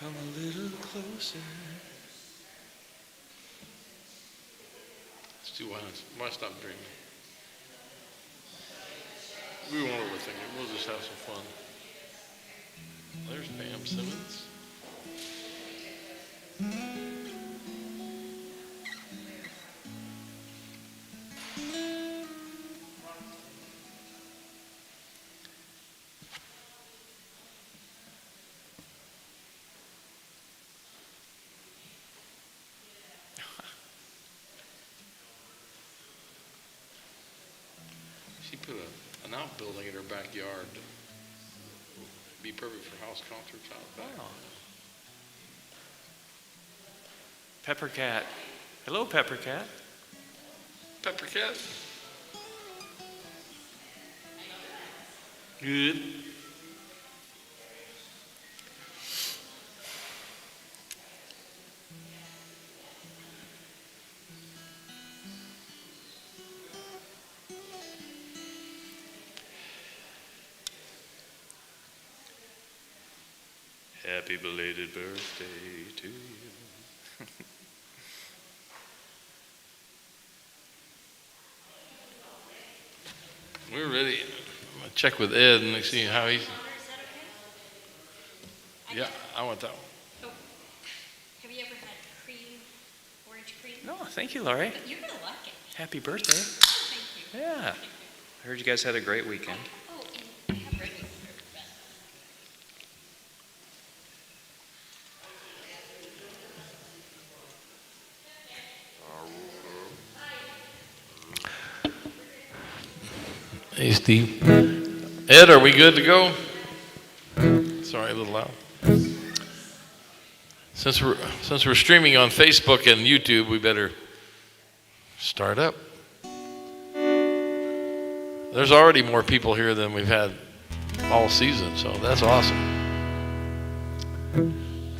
Come a little closer. Let's do why stop dreaming? We won't overthink it. We'll just have some fun. There's Pam Simmons. She put an outbuilding in her backyard. Be perfect for house concerts out back. Oh. Pepper Cat. Hello, Pepper Cat. Pepper Cat. Good. Happy belated birthday to you. We're ready. I'm gonna check with Ed and see how he's. Yeah, I want that one. Oh, have you ever had orange cream? No, thank you, Laurie. But you're gonna like it. Happy birthday. Thank you. Yeah. I heard you guys had a great weekend. Oh, and I have red wings for best. Hey, Steve. Ed, are we good to go? Sorry, a little loud. Since we're streaming on Facebook and YouTube, we better start up. There's already more people here than we've had all season, so that's awesome.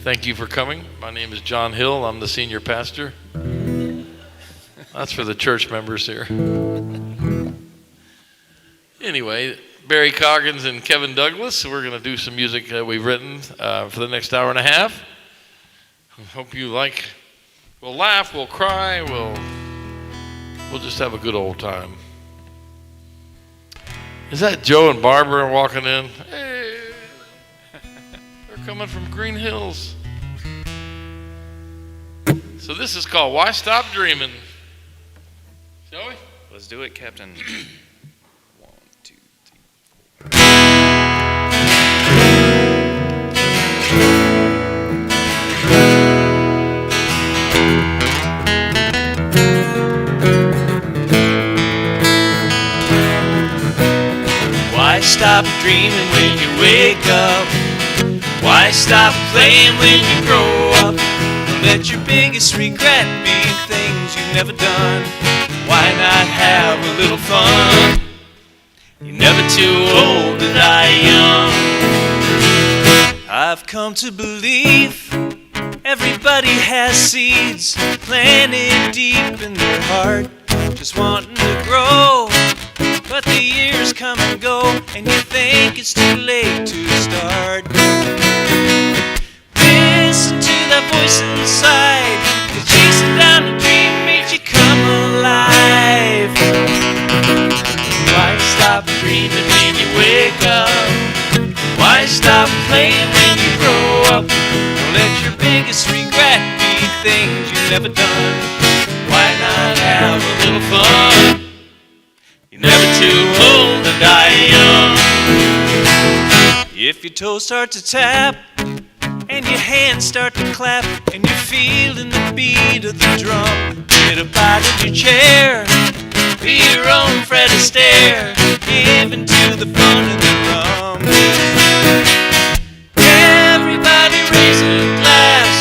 Thank you for coming. My name is John Hill. I'm the senior pastor. That's for the church members here. Anyway, Barry Coggins and Kevin Douglas, we're going to do some music that we've written for the next hour and a half. Hope you like. We'll laugh, we'll cry, we'll just have a good old time. Is that Joe and Barbara walking in? Hey, they're coming from Green Hills. So this is called Why Stop Dreaming? Shall we? Let's do it, Captain. Why stop dreaming when you wake up? Why stop playing when you grow up? Don't let your biggest regret be things you've never done. Why not have a little fun? You're never too old to die young. I've come to believe everybody has seeds planted deep in their heart, just wanting to grow. But the years come and go, and you think it's too late to start. Listen to that voice inside, 'cause chasing down a dream makes you come alive. Why stop dreaming when you wake up? Why stop playing when you grow up? Don't let your biggest regret be things you've never done. Why not have a little fun? You're never too old to die young. If your toes start to tap and your hands start to clap and you're feeling the beat of the drum, get up out of your chair, be your own Fred Astaire, give into the fun and the rum. Everybody raise a glass,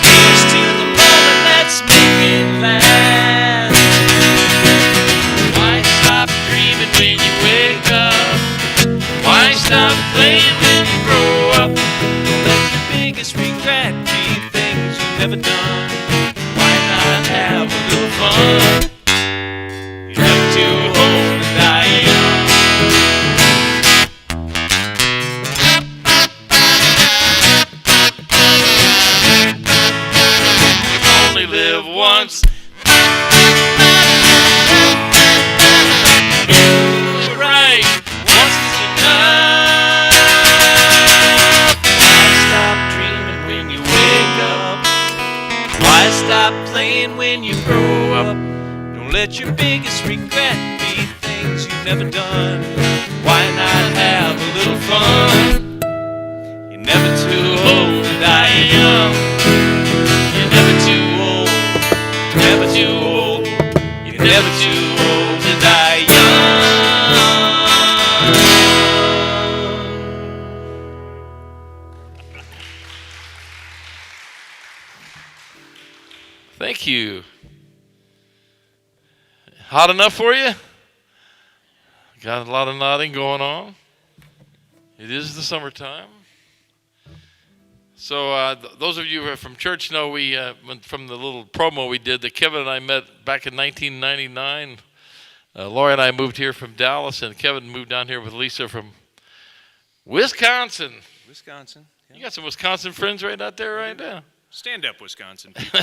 here's to the moment, let's make it last. Why stop dreaming when you wake up? Why stop playing when you grow up? Don't let your biggest regret be things you've never done. Why not have a little fun? You're never too old to die young. explain when you grow up. Don't let your biggest regret be things you've never done. Why not have a little fun? You're never too old to die young. You're never too old. You're never too old. You're never too old to die young. Thank you. Hot enough for you? Got a lot of nodding going on. It is the summertime. So those of you who are from church know we, from the little promo we did, that Kevin and I met back in 1999. Lori and I moved here from Dallas, and Kevin moved down here with Lisa from Wisconsin. Wisconsin. Yeah. You got some Wisconsin friends right out there right now. Stand up, Wisconsin people.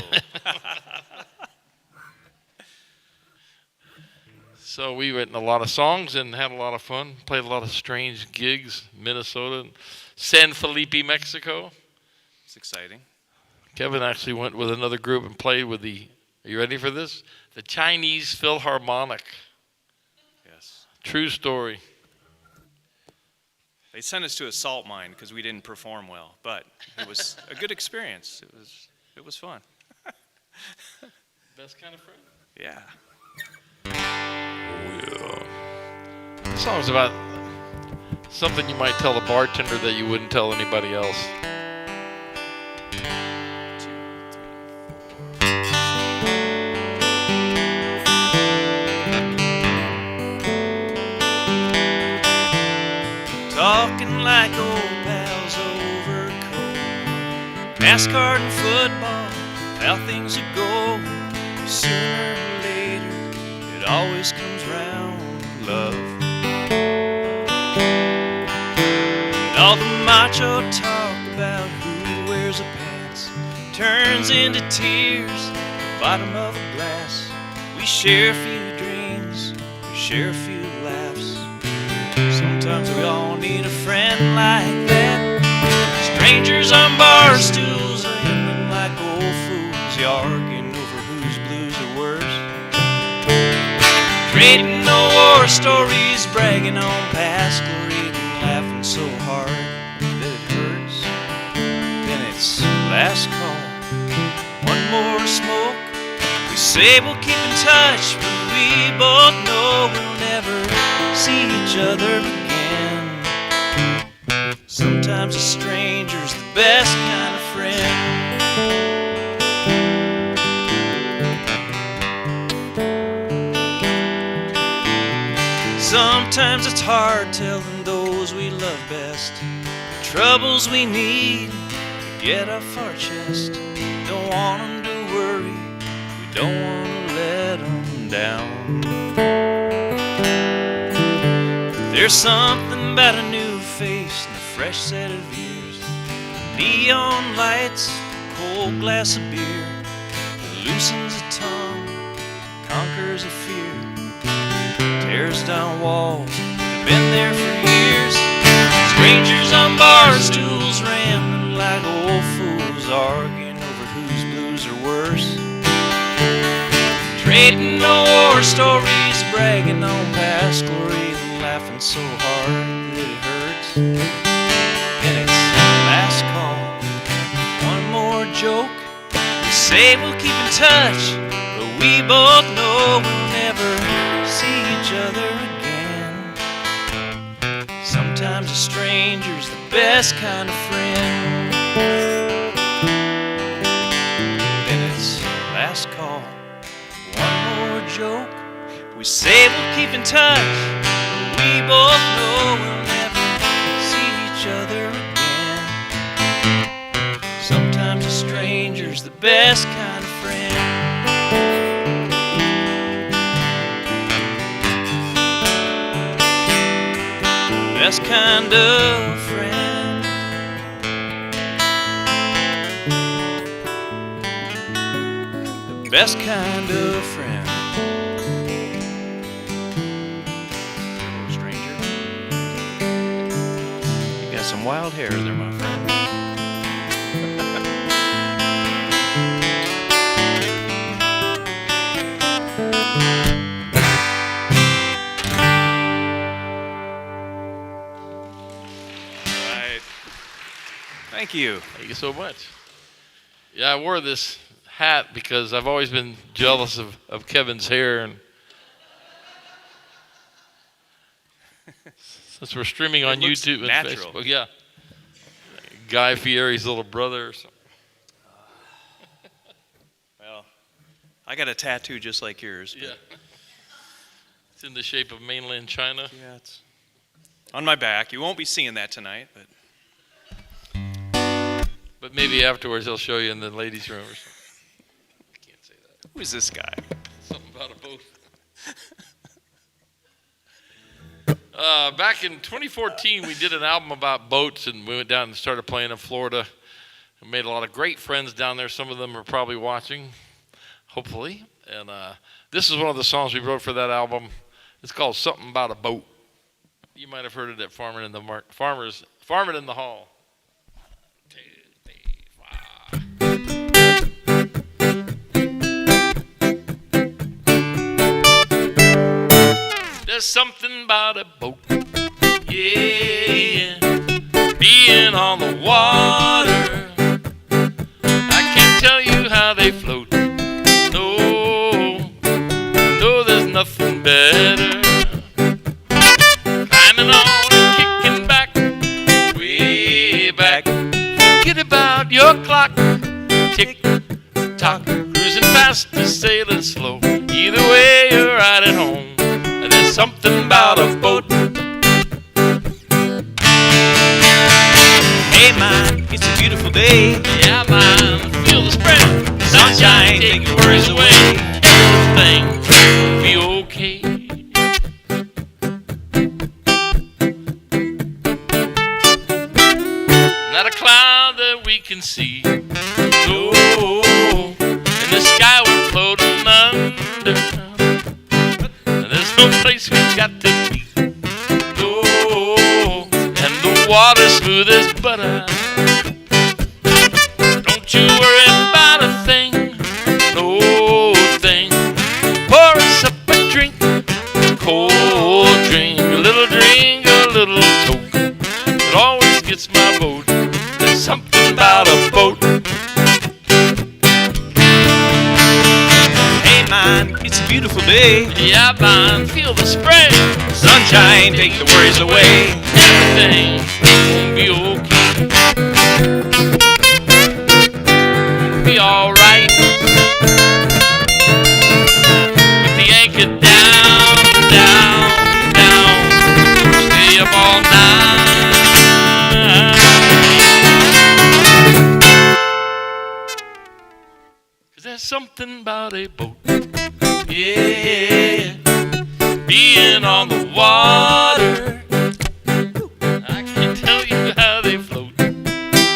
So we written a lot of songs and had a lot of fun. Played a lot of strange gigs, Minnesota, San Felipe, Mexico. It's exciting. Kevin actually went with another group and played with the, are you ready for this? The Chinese Philharmonic. Yes. True story. They sent us to a salt mine because we didn't perform well, but it was a good experience. It was fun. Best kind of friend? Yeah. Oh, yeah. This song's about something you might tell a bartender that you wouldn't tell anybody else. Talking like old pals over cold. NASCAR and football, how things would go. Sooner or later, it always comes round to love. And all the macho talk about who wears the pants turns into tears at the bottom of a glass. We share a few dreams, we share a few laughs. Sometimes we all need a friend like that. Strangers on bar stools, rambling like old fools, arguing over whose blues are worse. Trading no war stories, bragging on past glory, and laughing so hard that it hurts. Then it's last call, one more smoke. We say we'll keep in touch, but we both know we'll never see each other again. Sometimes a stranger's the best kind of friend. Sometimes it's hard telling those we love best the troubles we need to get off our chest. Don't want them to worry, we don't want to let them down. There's something about a new face and a fresh set of ears. Neon lights, a cold glass of beer that loosens a tongue, conquers a fear, tears down walls that have been there for years. Strangers on bar stools, rambling like old fools, arguing over whose blues are worse. Trading no war stories, bragging on past glory, laughing so hard that it hurts. And it's last call, one more joke. We say we'll keep in touch, but we both know we'll never see each other again. Sometimes a stranger's the best kind of friend. Then it's last call, one more joke. We say we'll keep in touch, we both know we'll never see each other again. Sometimes a stranger's the best kind of friend. Best kind of friend. The best kind of friend. Some wild hair there, my friend. Thank you. Thank you so much. Yeah, I wore this hat because I've always been jealous of Kevin's hair. And since we're streaming on looks YouTube and natural. Facebook, yeah. Guy Fieri's little brother or something. Well, I got a tattoo just like yours. Yeah. It's in the shape of mainland China. Yeah, it's on my back. You won't be seeing that tonight, but But maybe afterwards he'll show you in the ladies' room or something. I can't say that. who is this guy? Something about a boat. Back in 2014, we did an album about boats, and we went down and started playing in Florida. We made a lot of great friends down there. Some of them are probably watching, hopefully. And this is one of the songs we wrote for that album. It's called "Something About a Boat." You might have heard it at Farming in the Hall. There's something about a boat, yeah, being on the water. I can't tell you how they float. No, there's nothing better. Climbing on and kicking back, way back. Forget about your clock, tick tock, cruising fast or sailing slow. Either way, you're right at home. There's something about a boat. Hey man, it's a beautiful day. Yeah, man, feel the spread. Sunshine, take your worries away. Everything will be okay. Not a cloud that we can see. No, in the sky we're floating under. There's no place we've got to be. No, and the water's smooth as butter. Don't you worry about a thing, no thing. Pour us up a drink, cold drink, a little toke. It always gets my vote. There's something about a boat. Hey man, it's a beautiful day. Yeah, man, feel the spray. Sunshine, take the worries away. Everything will be okay. Be alright. With the anchor down, down, down. Stay up all night. 'Cause there's something about a boat. Yeah, being on the water. I can't tell you how they float.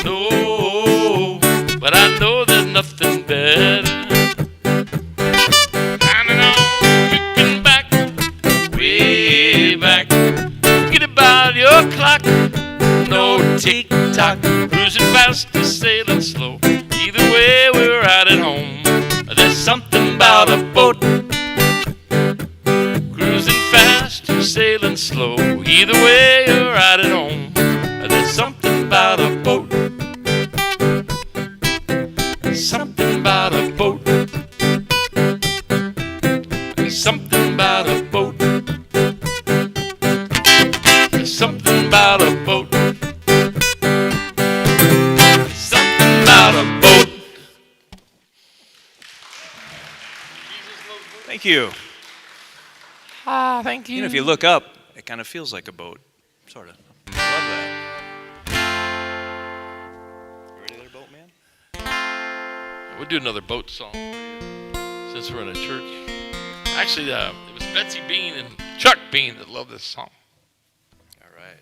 No, but I know there's nothing better. Climbing on, kicking back, way back. Forget about your clock. No tick tock, cruising fast or sailing slow. Either way, we're right at home. There's something about a boat. Cruising fast or sailing slow. Either way, you're right at home. There's something about a boat. There's something about a boat. There's something about a boat. There's something about a boat. There's something about a boat. Thank you. Ah, thank you. You know, if you look up, it kind of feels like a boat. Sort of. I love that. You ready there, boatman? We'll do another boat song since we're in a church. Actually, it was Betsy Bean and Chuck Bean that loved this song. All right.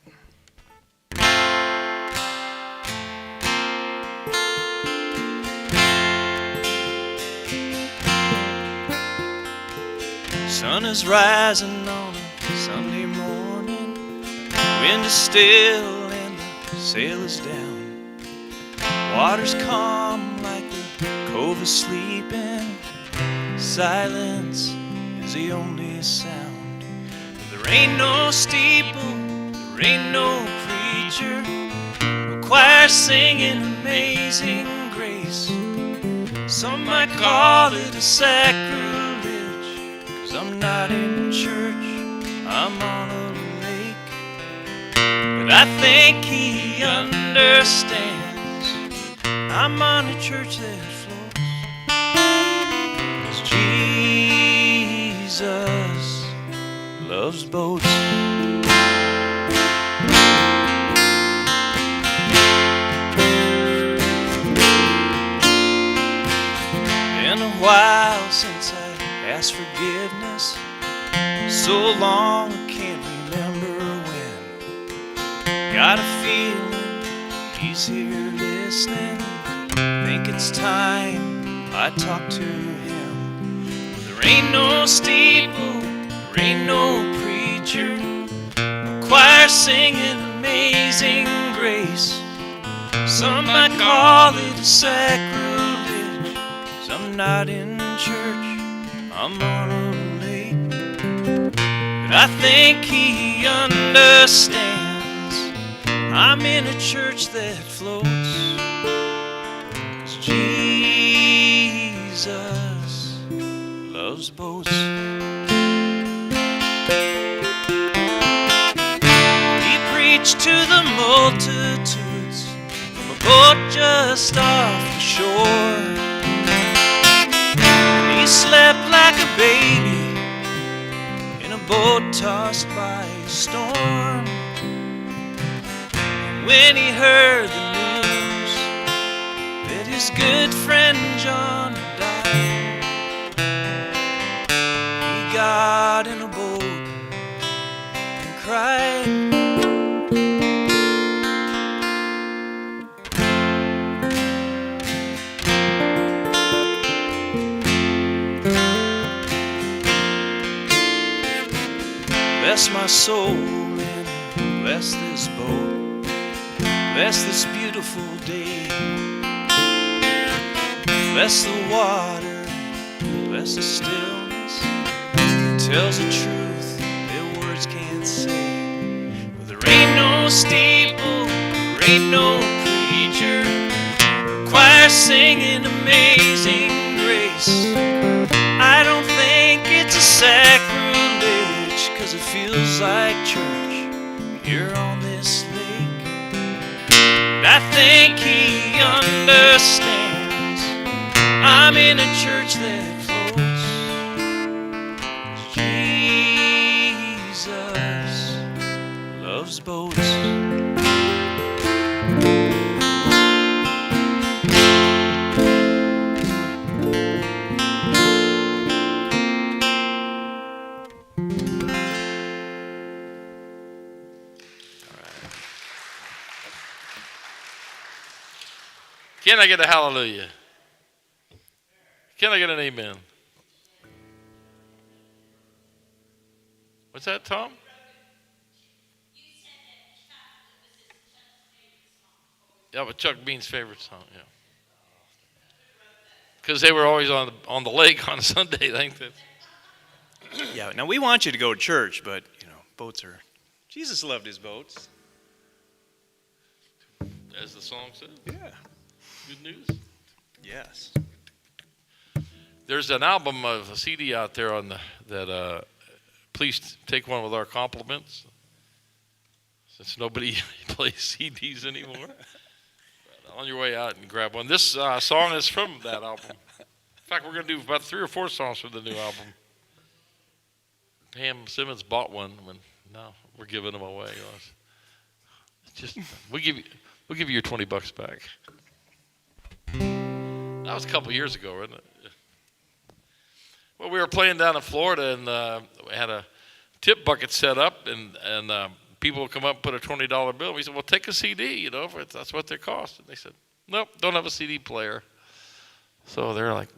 Sun is rising on a Sunday morning. Wind is still and the sail is down. Water's calm like the cove is sleeping. Silence is the only sound. There ain't no steeple, there ain't no preacher, no choir singing Amazing Grace. Some might call it a sacrilege, 'cause I'm not in church, I'm on a lake. But I think he understands I'm on a church that floats. 'Cause Jesus loves boats. Been a while since I asked forgiveness, so long I can't remember when. Got a feeling he's here listening. Think it's time I talk to him. Well, there ain't no steeple, there ain't no preacher, no choir singing Amazing Grace. Some might call it a sacrilege, 'cause I'm not in church, I'm on a lake. But I think he understands I'm in a church that floats. 'Cause Jesus loves boats. He preached to the multitudes from a boat just off the shore. And he slept like a baby in a boat tossed by a storm. And when he heard the news that his good friend John had died, he got in a boat and cried. Bless my soul and bless this boat. Bless this beautiful day. Bless the water, bless the stillness. It tells the truth that words can't say. Well, there ain't no steeple, there ain't no preacher, choir singing Amazing Grace. I don't think it's a sacrilege, 'cause it feels like church here on this lake. And I think he understands I'm in a church that floats. 'Cause Jesus loves boats. Can I get a hallelujah? Can I get an amen? What's that, Tom? Yeah, but Chuck Bean's favorite song, yeah. Because they were always on the lake on Sunday, I think that. Yeah, now we want you to go to church, but, boats are... Jesus loved his boats. As the song says. Yeah. Good news. Yes. There's an album of a CD out there on that. Please take one with our compliments, since nobody plays CDs anymore. On your way out and grab one. This song is from that album. In fact, we're going to do about 3 or 4 songs from the new album. Pam Simmons bought one. No, we're giving them away. Just we'll give you your $20 back. That was a couple years ago, wasn't it? Well, we were playing down in Florida, and we had a tip bucket set up, and people would come up and put a $20 bill. And we said, well, take a CD, if that's what they cost. And they said, nope, don't have a CD player. So they're like,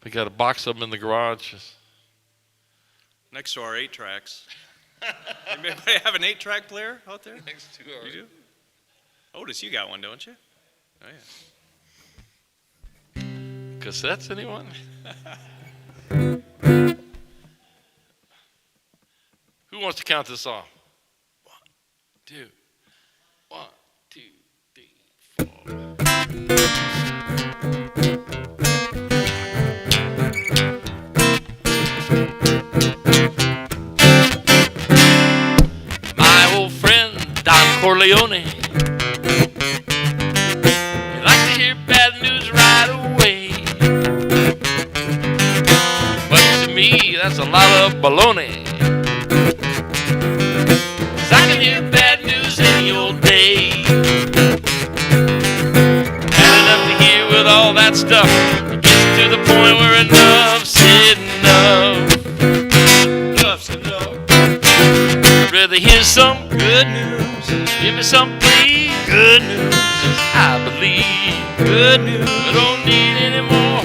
we got a box of them in the garage. Next to our 8-tracks. Anybody have an 8-track player out there? Next to our... You do? Otis, you got one, don't you? Oh, yeah. Cassettes, anyone? Who wants to count this off? 1, 2, 1, 2, 3. of baloney. 'Cause I can hear bad news any old day. Had enough to hear with all that stuff. It gets to the point where enough's enough. Enough's enough. I'd rather hear some good news. Give me some please. Good news. I believe. Good news. I don't need any more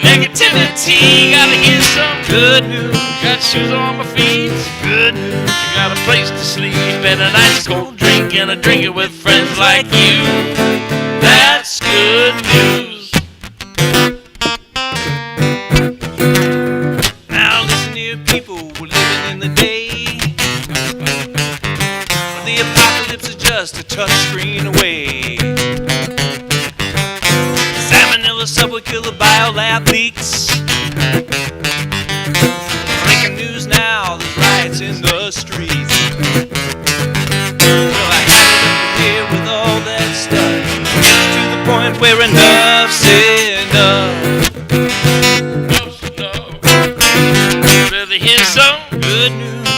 negativity. Gotta hear some good news. Got shoes on my feet. Good news. You got a place to sleep and a nice cold drink, and I drink it with friends like you. That's good news. Now listen here, people, we're living in the day. The apocalypse is just a touch screen away. Salmonella, subway killer, biolab leaks. Breaking news now, there's riots in the streets. Well, I had enough to hear with all that stuff. To the point where enough's enough. Enough's enough. Rather hear some Good news,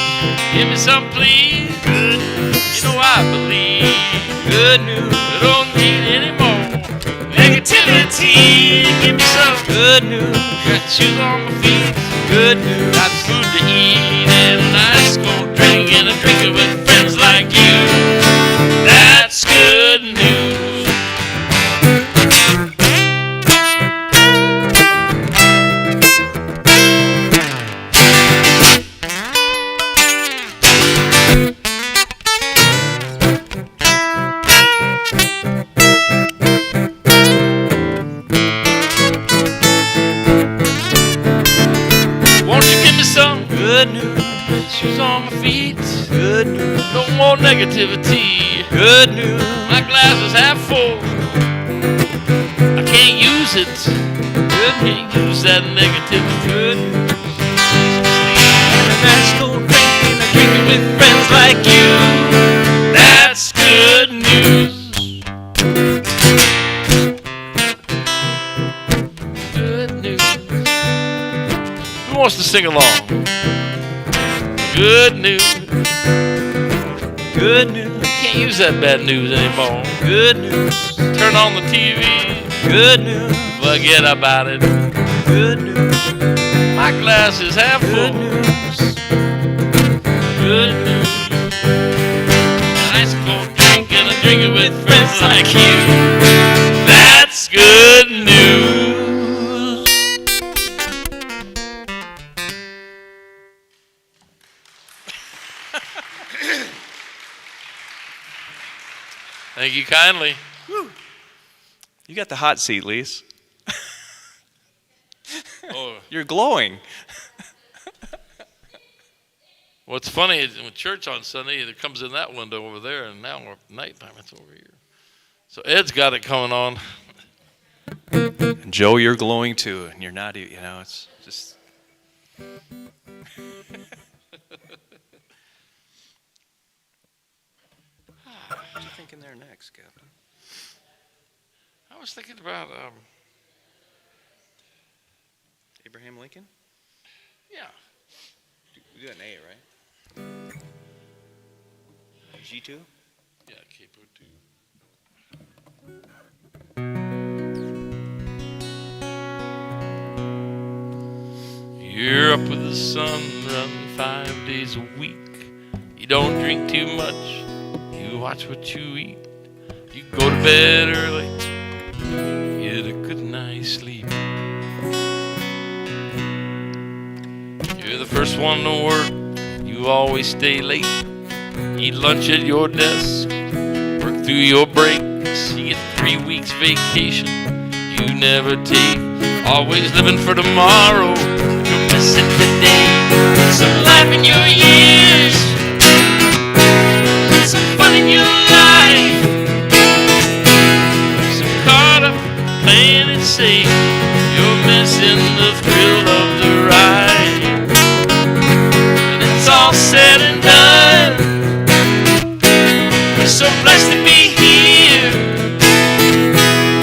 give me some please. good news, You know I believe. good news, I don't need any more negativity. Give me some good news, got shoes on my feet. good news. Got food to eat and a nice cold drink, and I drink it with friends like you. That's good news. Won't you give me some Good news, shoes on my feet? good news, No more negativity. good news, My glass is half full. I can't use it. Can't use that negativity. good news. And a nice cold drink, and I drink it with friends like you. That's good news. Good news. Who wants to sing along? Good news. Good news, Can't use that bad news anymore. good news, Turn on the TV. good news, Forget about it. good news, My glass is half good full. news, Good news. Nice cold drink, and I drink it with friends like you. That's good news. Thank you kindly. You got the hot seat, Lise. Oh, You're glowing. what's funny is in church on Sunday, it comes in that window over there, and now we're nighttime, it's over here. So Ed's got it coming on. And Joe, you're glowing too, and you're not, you know, it's just. What you thinking there next, Captain? I was thinking about, Abraham Lincoln? yeah, You got an A, right? G2? yeah, Capo 2. You're up with the sun, running 5 days a week. You don't drink too much, you watch what you eat. You go to bed early, get a good night's sleep. You're the first one to work, you always stay late. Eat lunch at your desk, work through your breaks. You get 3 weeks vacation, you never take. Always living for tomorrow, you're missing today. Some life in your years, some fun in your life. Some caught up playing it safe, you're missing the thrill of the ride. When it's all said and done, we're so blessed to be here.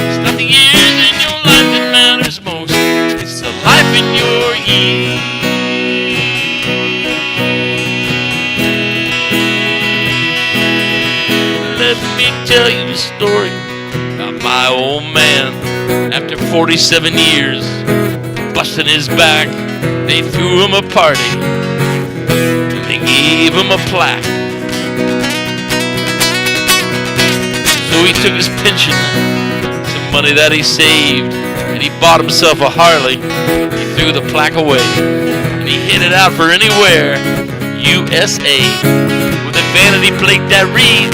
It's not the years in your life that matters most, it's the life in your years. let me tell you a story about my old man. After 47 years, busting his back, they threw him a party. They gave him a plaque. So he took his pension, some money that he saved, and he bought himself a Harley. He threw the plaque away, and he headed out for anywhere, USA, with a vanity plate that reads,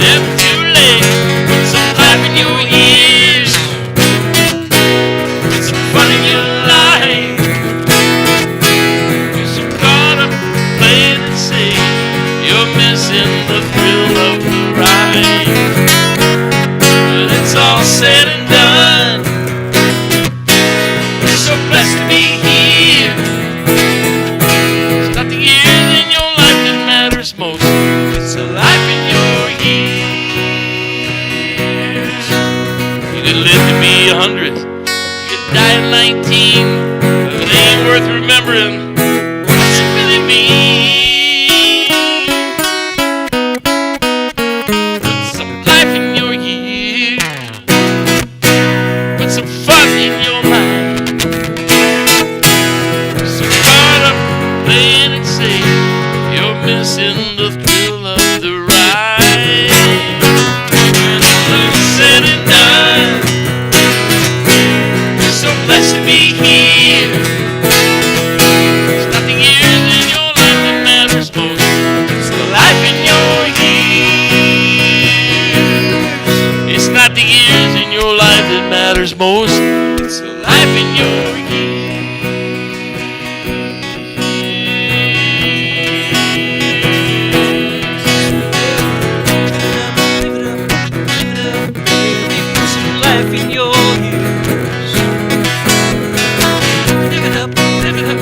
"Never too late, put some life in your ears, put some fun in your life, you're so caught up playing it safe, you're missing the thrill of the ride. When it's all said and done, you're so blessed to be here. It's not the years in your life that matters most, it's the life in your years. You could live to be 100, you could die at 19, but it ain't worth remembering. What's it really mean? Put some life in your years, put some fun in your life. So caught up playing it safe, you're missing the thrill of the ride. When it's all said and done, you're so blessed to be here. It's not the years in your life that matters most, it's the life in your years. It's not the years in your life that matters most, it's the life in your Put some life in your ears. Live it up, live it up,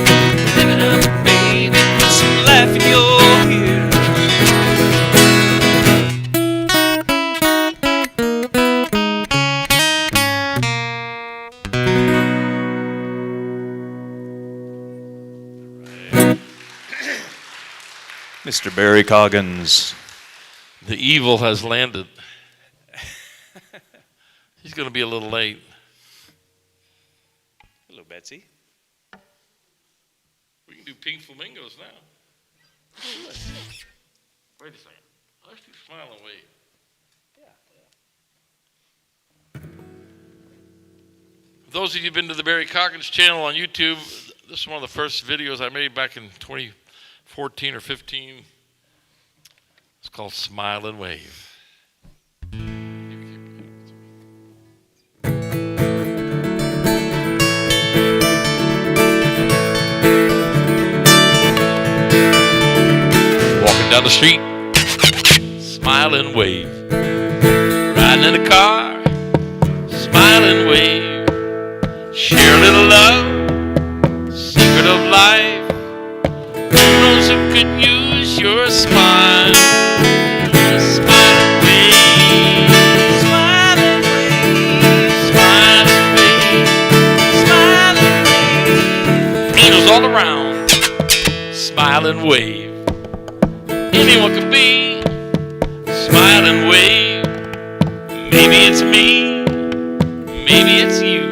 live it up, baby. Put some life in your ears. Mr. Barry Coggins. The evil has landed. He's going to be a little late. Hello, Betsy. We can do pink flamingos now. Wait a second. Let's do smile and wave. For those of you who've been to the Barry Coggins channel on YouTube, this is one of the first videos I made back in 2014 or 15. It's called Smile and Wave. Walking down the street, smile and wave. Riding in a car, smile and wave. Share a little love, secret of life. Who knows who could use your smile? Smile and wave. Smile and wave. Smile and wave. Smile and wave. Angels all around, smile and wave. Anyone can be, smile and wave. Maybe it's me, maybe it's you.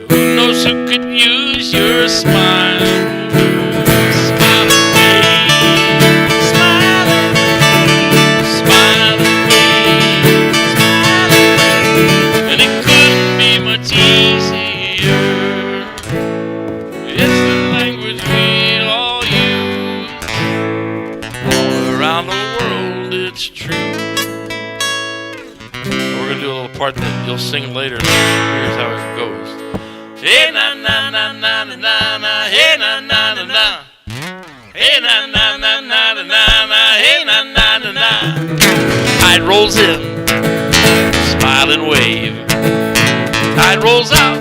Who knows who could use your smile? Smile and wave. Smile and wave. Smile and wave. Smile and wave. And it couldn't be much easier. It's the language we all use. All around the world, it's true. We're going to do a little part that you'll sing later. Here's how it goes. Hey na na na na na na na, hey na na na na. Hey na na na na na na na, hey na na na na. Tide rolls in, smile and wave. Tide rolls out,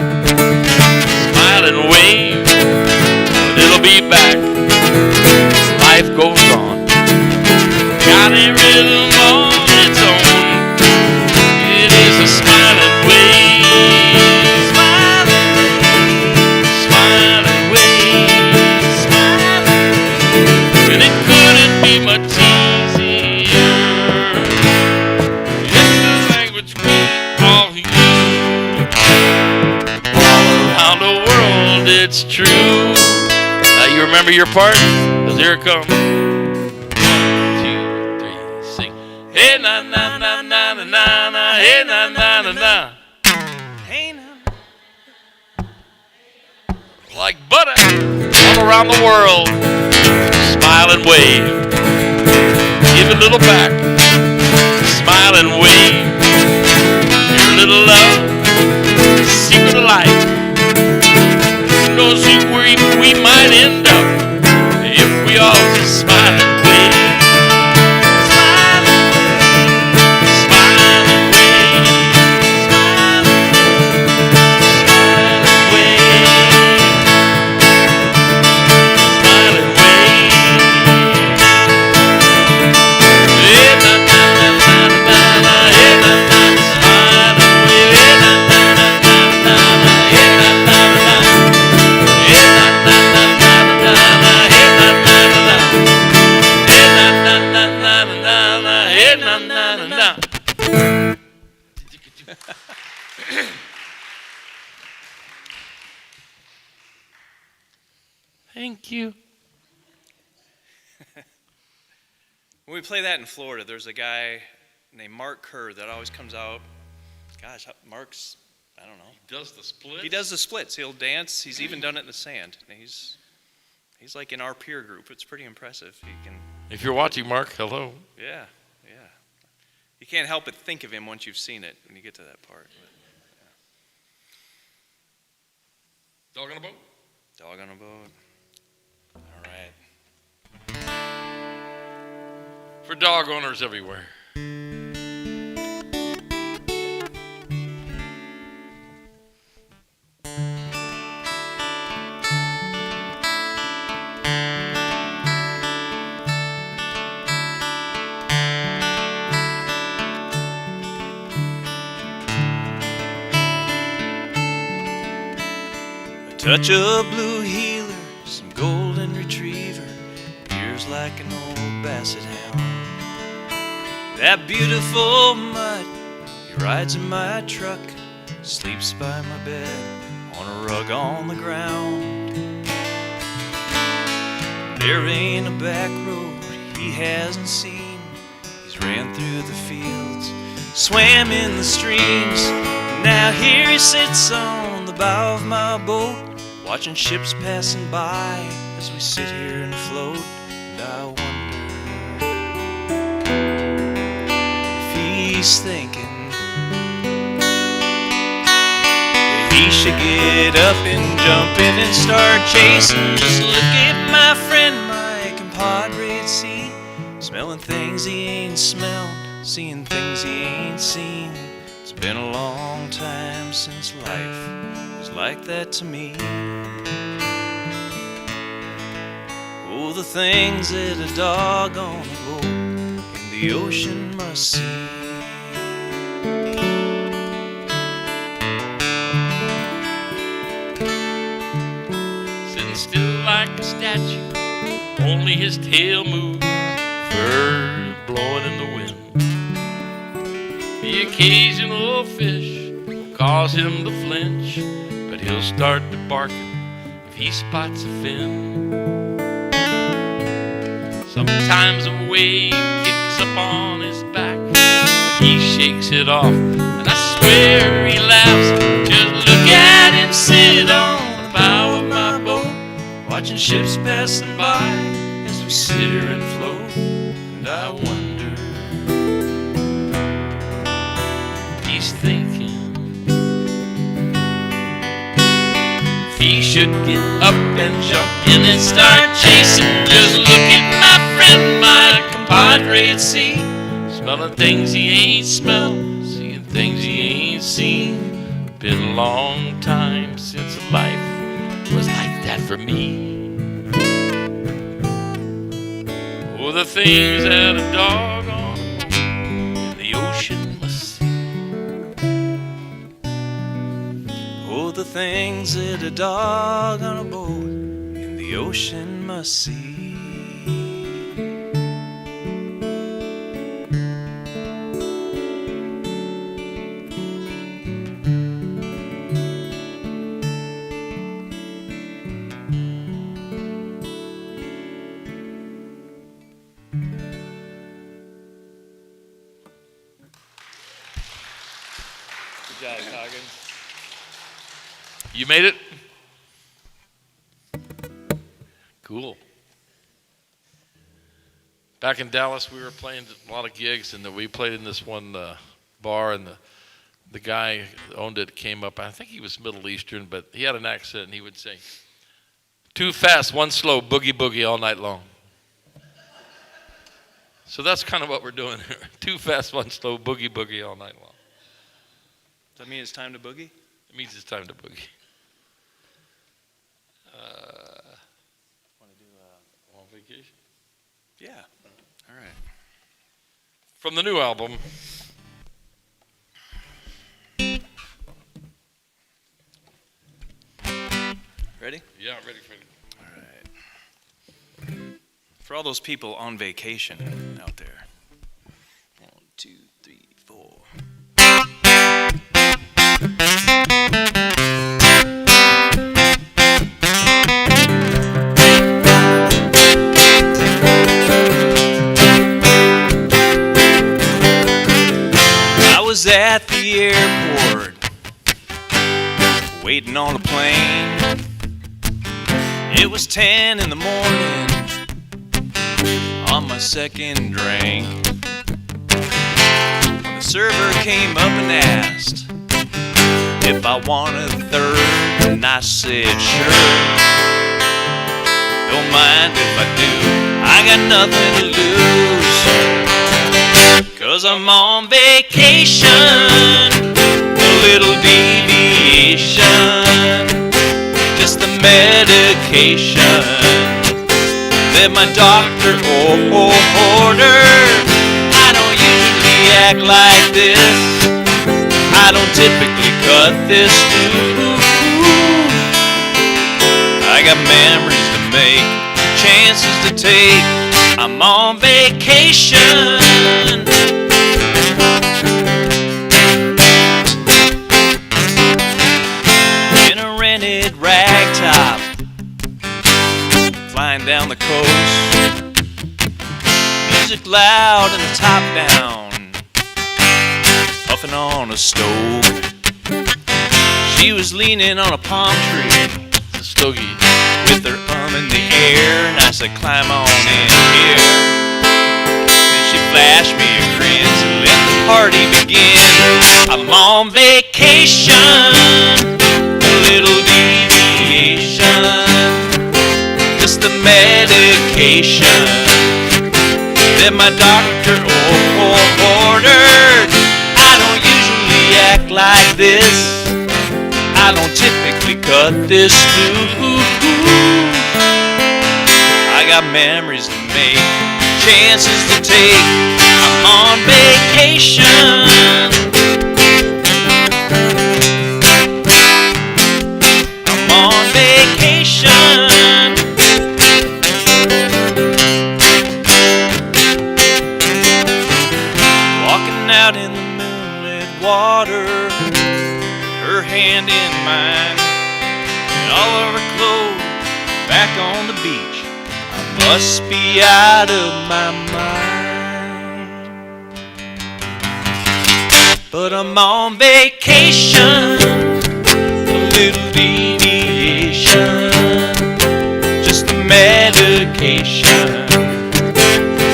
smile and wave. But it'll be back as life goes on. Got a rhythm on its own. It is a smile and wave. Smile and wave. Smile and wave. Smile and wave. And it couldn't be much easier. You remember your part? Because here it comes. 1, 2, 3, sing. Hey na na na na na na na. Hey na na na na. Hey now. Like butter all around the world. Smile and wave. Give a little back. Smile and wave. Your little love. Secret of life. Who knows where we might end up if we all just smile and wave. Smile and wave. Smile and wave. Smile and wave. Smile and wave. Smile and wave. Hey, na, na, na, na, na, na. Hey, na, na, smile and wave. Hey, na, na, na, na, na, na. Hey, na, na, na. Hey, na, na, na, na, na, na. Hey, na, na, na, na. Hey, na, na, na, na, na, na. Hey, na, na, na, na. Thank you. When we play that in Florida, there's a guy named Mark Kerr that always comes out. Gosh, Mark's, I don't know. Does the split? He does the splits. He'll dance. He's even done it in the sand. And he's like in our peer group. It's pretty impressive. He can, If you're watching, Mark, hello. yeah. You can't help but think of him once you've seen it when you get to that part. But, Dog on a boat? dog on a boat. All right. For dog owners everywhere. Touch of blue healer, some golden retriever, ears like an old basset hound. That beautiful mutt, he rides in my truck, sleeps by my bed on a rug on the ground. There ain't a back road he hasn't seen. He's ran through the fields, swam in the streams. Now here he sits on the bow of my boat, watching ships passing by as we sit here and float. And I wonder if he's thinking that he should get up and jump in and start chasing. Just look at my friend Mike and Padre at sea, smelling things he ain't smelled, seeing things he ain't seen. It's been a long time since life was like that to me. Oh, the things that a dog on a boat in the ocean must see. Sitting still like a statue, only his tail moves, fur blowing in the wind. The occasional fish will cause him to flinch, but he'll start to barking if he spots a fin. Sometimes a wave kicks up on his back, but he shakes it off, and I swear he laughs. Just look at him sit on the bow of my boat, watching ships passing by as we sit here and float. And I wonder if he's thinking if he should get up and jump in and start chasing. Just look at my friend, my compadre at sea, smelling things he ain't smelled, seeing things he ain't seen. Been a long time since life was like that for me. Oh, the things that a dog on in the ocean must see. Oh, the things that a dog on a boat in the ocean must see. job, Coggins. You made it? Cool. Back in Dallas, we were playing a lot of gigs, and we played in this one bar, and the guy who owned it came up. I think he was Middle Eastern, but he had an accent, and he would say, 2 fast, 1 slow, boogie boogie all night long. So that's kind of what we're doing here. 2 fast, 1 slow, boogie boogie all night long. Does that mean it's time to boogie? It means it's time to boogie. Want to do On vacation. Yeah. All right. From the new album. Ready? Yeah, ready for it. All right. For all those people on vacation out there. 1, 2, 3, 4. I was at the airport waiting on a plane. It was 10 in the morning on my second drink, when the server came up and asked if I wanted a third, and I said sure. Don't mind if I do, I got nothing to lose, 'cause I'm on vacation, a little deviation, just the medication that my doctor ordered. I don't usually act like this, I don't typically cut this loose. I got memories to make, chances to take, I'm on vacation. In a rented ragtop, flying down the coast, music loud and the top down, puffing on a stove. She was leaning on a palm tree, The stogie. with her in the air, and I said, climb on in here. Then she flashed me a grin to let the party begin. I'm on vacation, a little deviation, just the medication that my doctor ordered. I don't usually act like this, I don't typically cut this loose. I got memories to make, chances to take, I'm on vacation. I'm on vacation. Walking out in the moonlit water, her hand in mine, and all of her clothes back on the beach. I must be out of my mind, but I'm on vacation, a little deviation, just the medication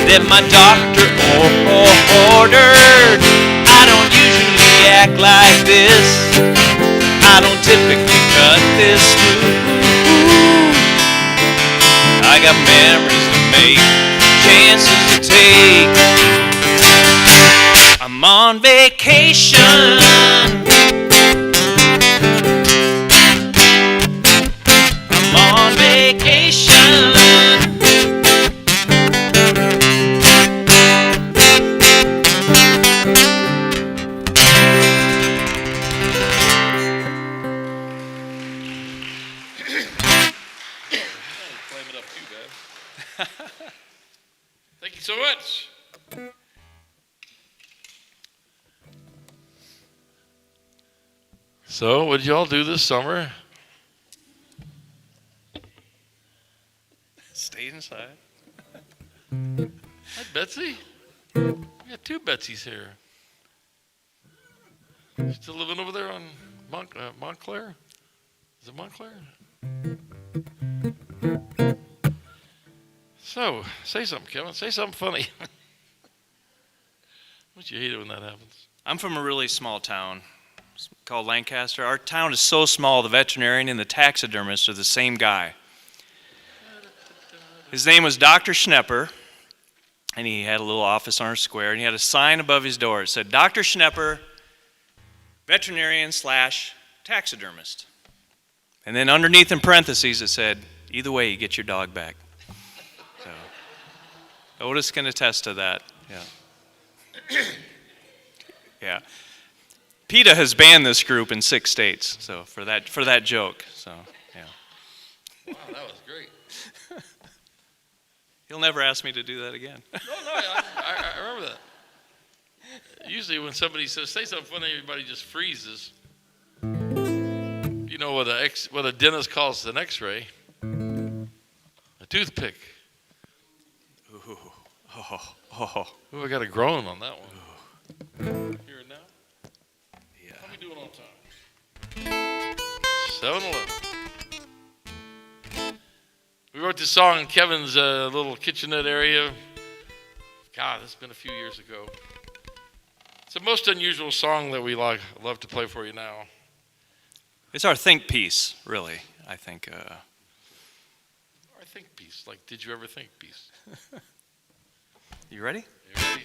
that my doctor ordered. I don't usually act like this, I don't typically cut this loose. I got memories to make, chances to take, I'm on vacation. I'm on vacation. Thank you so much. So, what did y'all do this summer? Stayed inside. Hi, Betsy. We got 2 Betsies here. Still living over there on Montclair? Is it Montclair? So, say something, Kevin. Say something funny. Don't you hate it when that happens? I'm from a really small town called Lancaster. Our town is so small, the veterinarian and the taxidermist are the same guy. His name was Dr. Schnepper, and he had a little office on our square, and he had a sign above his door. It said, Dr. Schnepper, veterinarian / taxidermist. And then underneath in parentheses it said, either way, you get your dog back. So, Otis can attest to that. Yeah. Yeah. PETA has banned this group in 6 states, so for that joke. So, yeah. Wow, that was great. He'll never ask me to do that again. No, I remember that. Usually when somebody says, say something funny, everybody just freezes. You know what a dentist calls an x-ray? A toothpick. Ooh, oh. Ooh, I got a groan on that one. Hear it now? Yeah. How we doing on time? 7-11. We wrote this song in Kevin's little kitchenette area. God, this has been a few years ago. It's the most unusual song that we love to play for you now. It's our think piece, really, I think. Our think piece, like, did you ever think piece? You ready? You ready?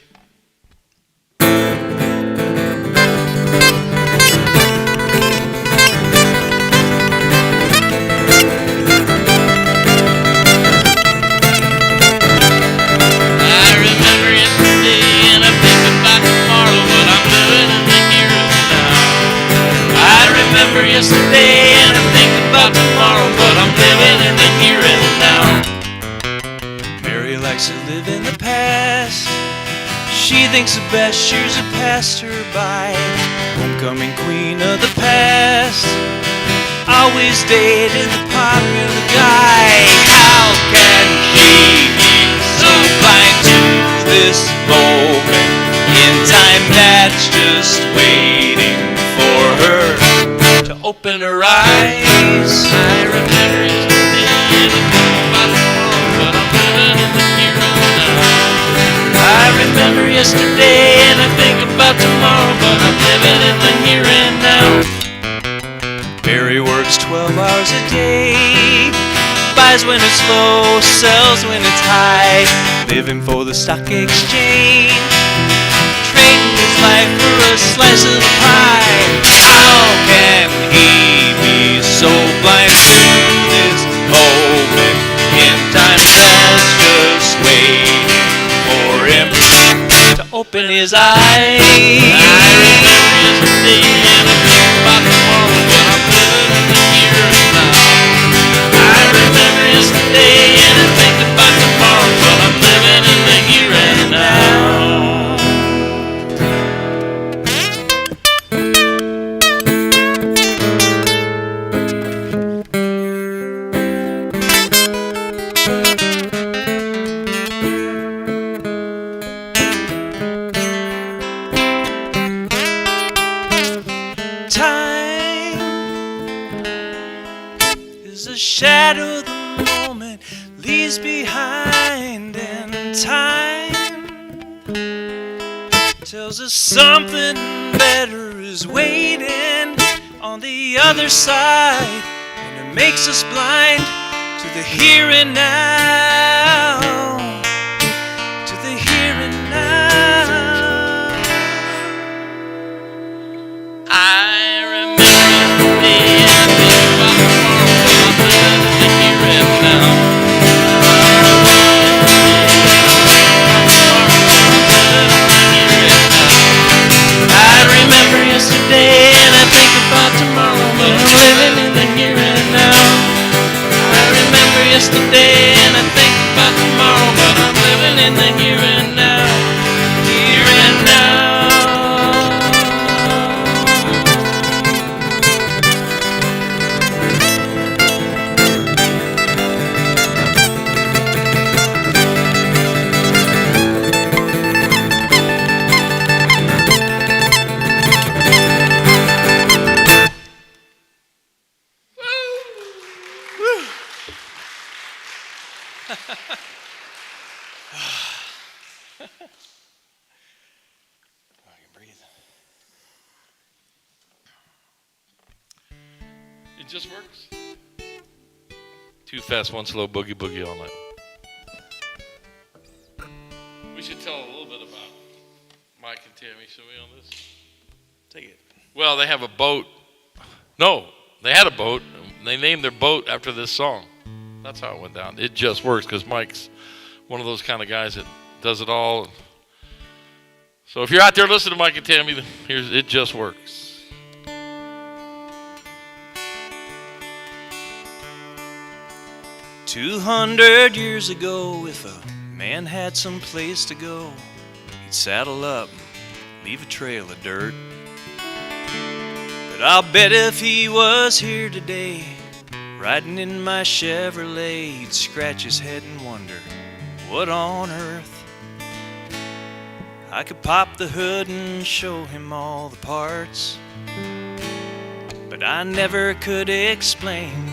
Yesterday and I think about tomorrow, but I'm living in the here and now. Mary likes to live in the past. She thinks the best years have passed her by. Homecoming queen of the past, always dated the popular guy. How can she be so blind to this moment in time that's just waiting for her to open her eyes? I remember yesterday and I think about tomorrow, but I'm living in the here and now. I remember yesterday and I think about tomorrow, but I'm living in the here and now. Mary works 12 hours a day, buys when it's low, sells when it's high, living for the stock exchange, trading his life for a slice of the pie. How can he be so blind to this moment in time that's just waiting for him to open his eyes? I remember yesterday and I think about tomorrow, but I'm living in the here and now. I remember yesterday and I think about tomorrow, but I'm living in the here and now. Shadow the moment leaves behind, and time tells us something better is waiting on the other side, and it makes us blind to the here and now, to the here and now. I remember yesterday and I think about tomorrow, but I'm living in the here and now. I remember yesterday and I think about tomorrow, but I'm living in the here and now. I remember yesterday and I think I can breathe. It just works. Too fast, one slow, boogie boogie all night. We should tell a little bit about Mike and Tammy, shall we, on this? Take it. Well, they have a boat. No, they had a boat. They named their boat after this song. That's how it went down. It just works because Mike's one of those kind of guys that does it all. So if you're out there listening to Mike and Tammy, here's It Just Works. 200 years ago, if a man had some place to go, he'd saddle up, leave a trail of dirt. But I'll bet if he was here today, riding in my Chevrolet, he'd scratch his head and wonder, what on earth? I could pop the hood and show him all the parts, but I never could explain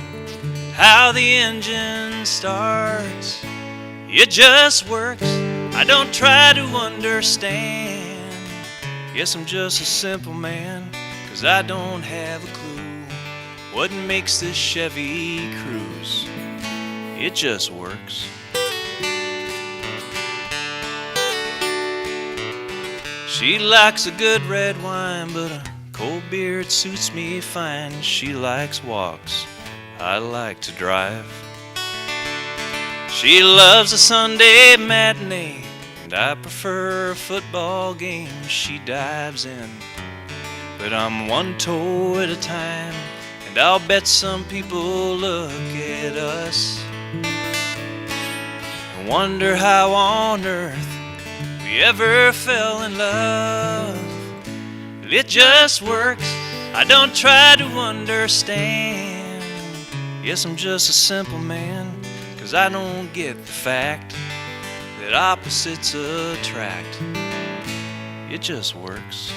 how the engine starts. It just works. I don't try to understand. Guess I'm just a simple man, 'cause I don't have a clue what makes this Chevy cruise. It just works. She likes a good red wine, but a cold beer, it suits me fine. She likes walks, I like to drive. She loves a Sunday matinee, and I prefer a football game. She dives in, but I'm one toe at a time, and I'll bet some people look at us and wonder how on earth we ever fell in love. It just works. I don't try to understand. Yes, I'm just a simple man, 'cause I don't get the fact that opposites attract. It just works.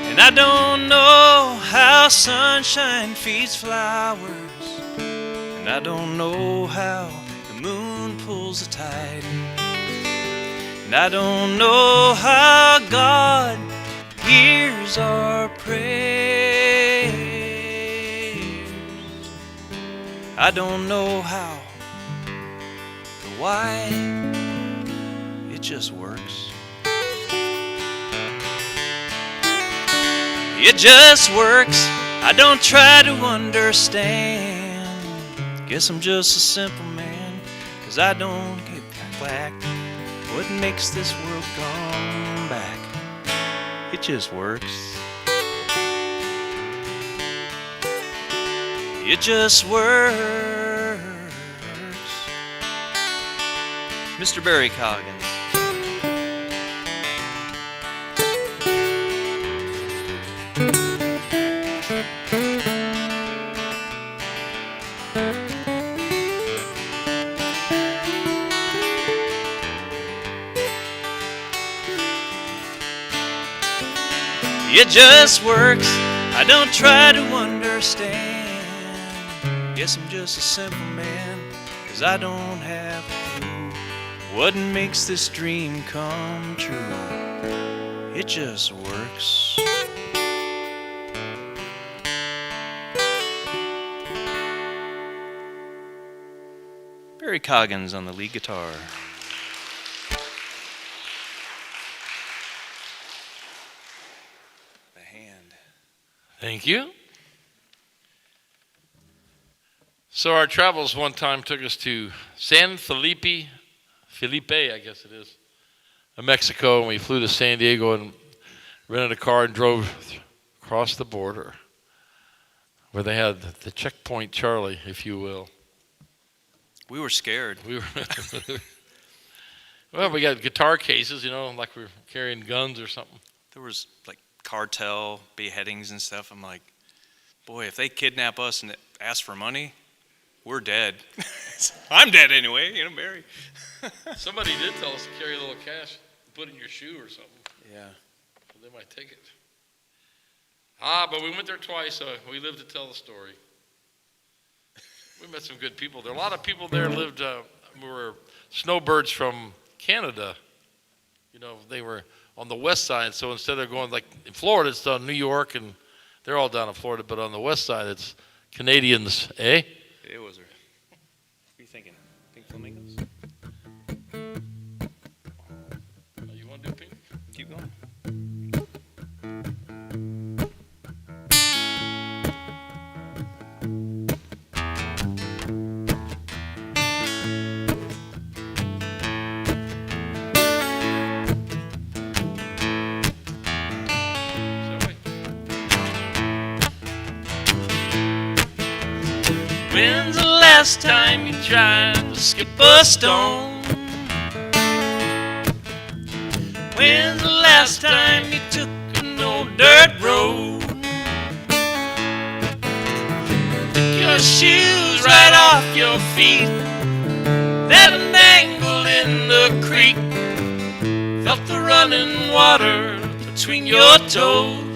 And I don't know how sunshine feeds flowers, and I don't know how the moon pulls the tide, and I don't know how God hears our prayers. I don't know how, but why? It just works. It just works. I don't try to understand. Guess I'm just a simple man, 'cause I don't get whacked. What makes this world come back? It just works. It just works. Mr. Barry Coggins. It just works. I don't try to understand. Guess I'm just a simple man, 'cause I don't have a clue what makes this dream come true. It just works. Barry Coggins on the lead guitar. The hand. Thank you. So our travels one time took us to San Felipe, I guess it is, Mexico, and we flew to San Diego and rented a car and drove across the border where they had the checkpoint Charlie, if you will. We were scared. We were well, we got guitar cases, you know, like we were carrying guns or something. There was like cartel beheadings and stuff. I'm like, boy, if they kidnap us and ask for money, we're dead. I'm dead anyway, you know, Barry. Somebody did tell us to carry a little cash, put in your shoe or something. Yeah. They might take it. But we went there twice, so we lived to tell the story. We met some good people there. A lot of people there lived, were snowbirds from Canada. You know, they were on the west side, so instead of going like in Florida, it's down New York, and they're all down in Florida, but on the west side, it's Canadians, eh? It was her. What are you thinking? Pink flamingos? You want to do pink? Keep going. When's the last time you tried to skip a stone? When's the last time you took an old dirt road? Took your shoes right off your feet, let them dangle in the creek, felt the running water between your toes.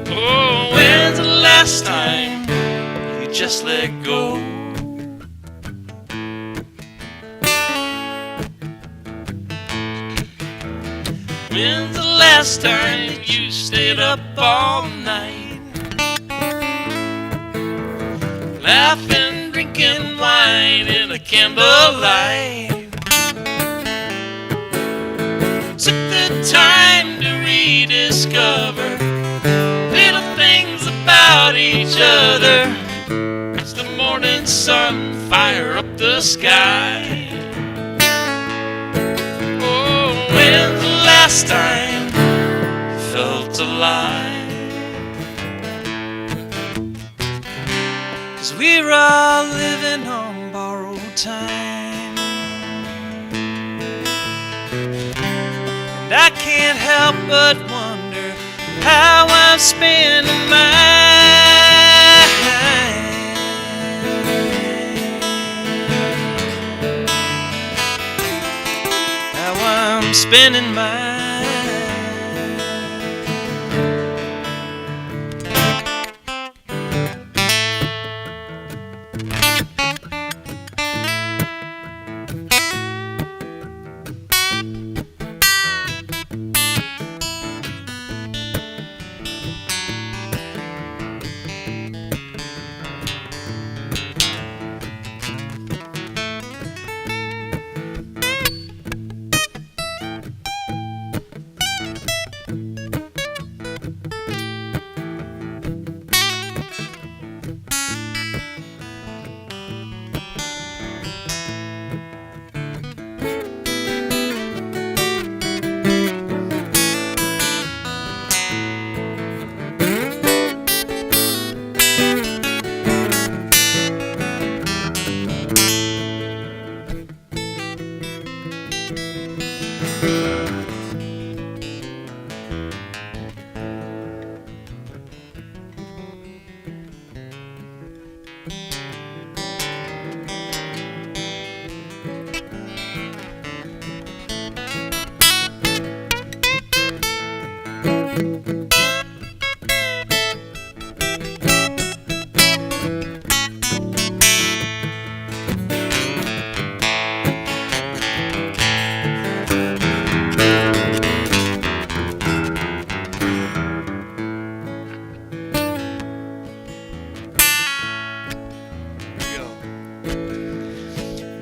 Oh, when's the last time you just let go? When's the last time you stayed up all night, laughing, drinking wine in a candlelight? Took the time to rediscover little things about each other. It's the morning sun, fire up the sky. Oh, when's the last time you felt alive? 'Cause we're all living on borrowed time, and I can't help but wonder how I'm spending mine. How I'm spending mine.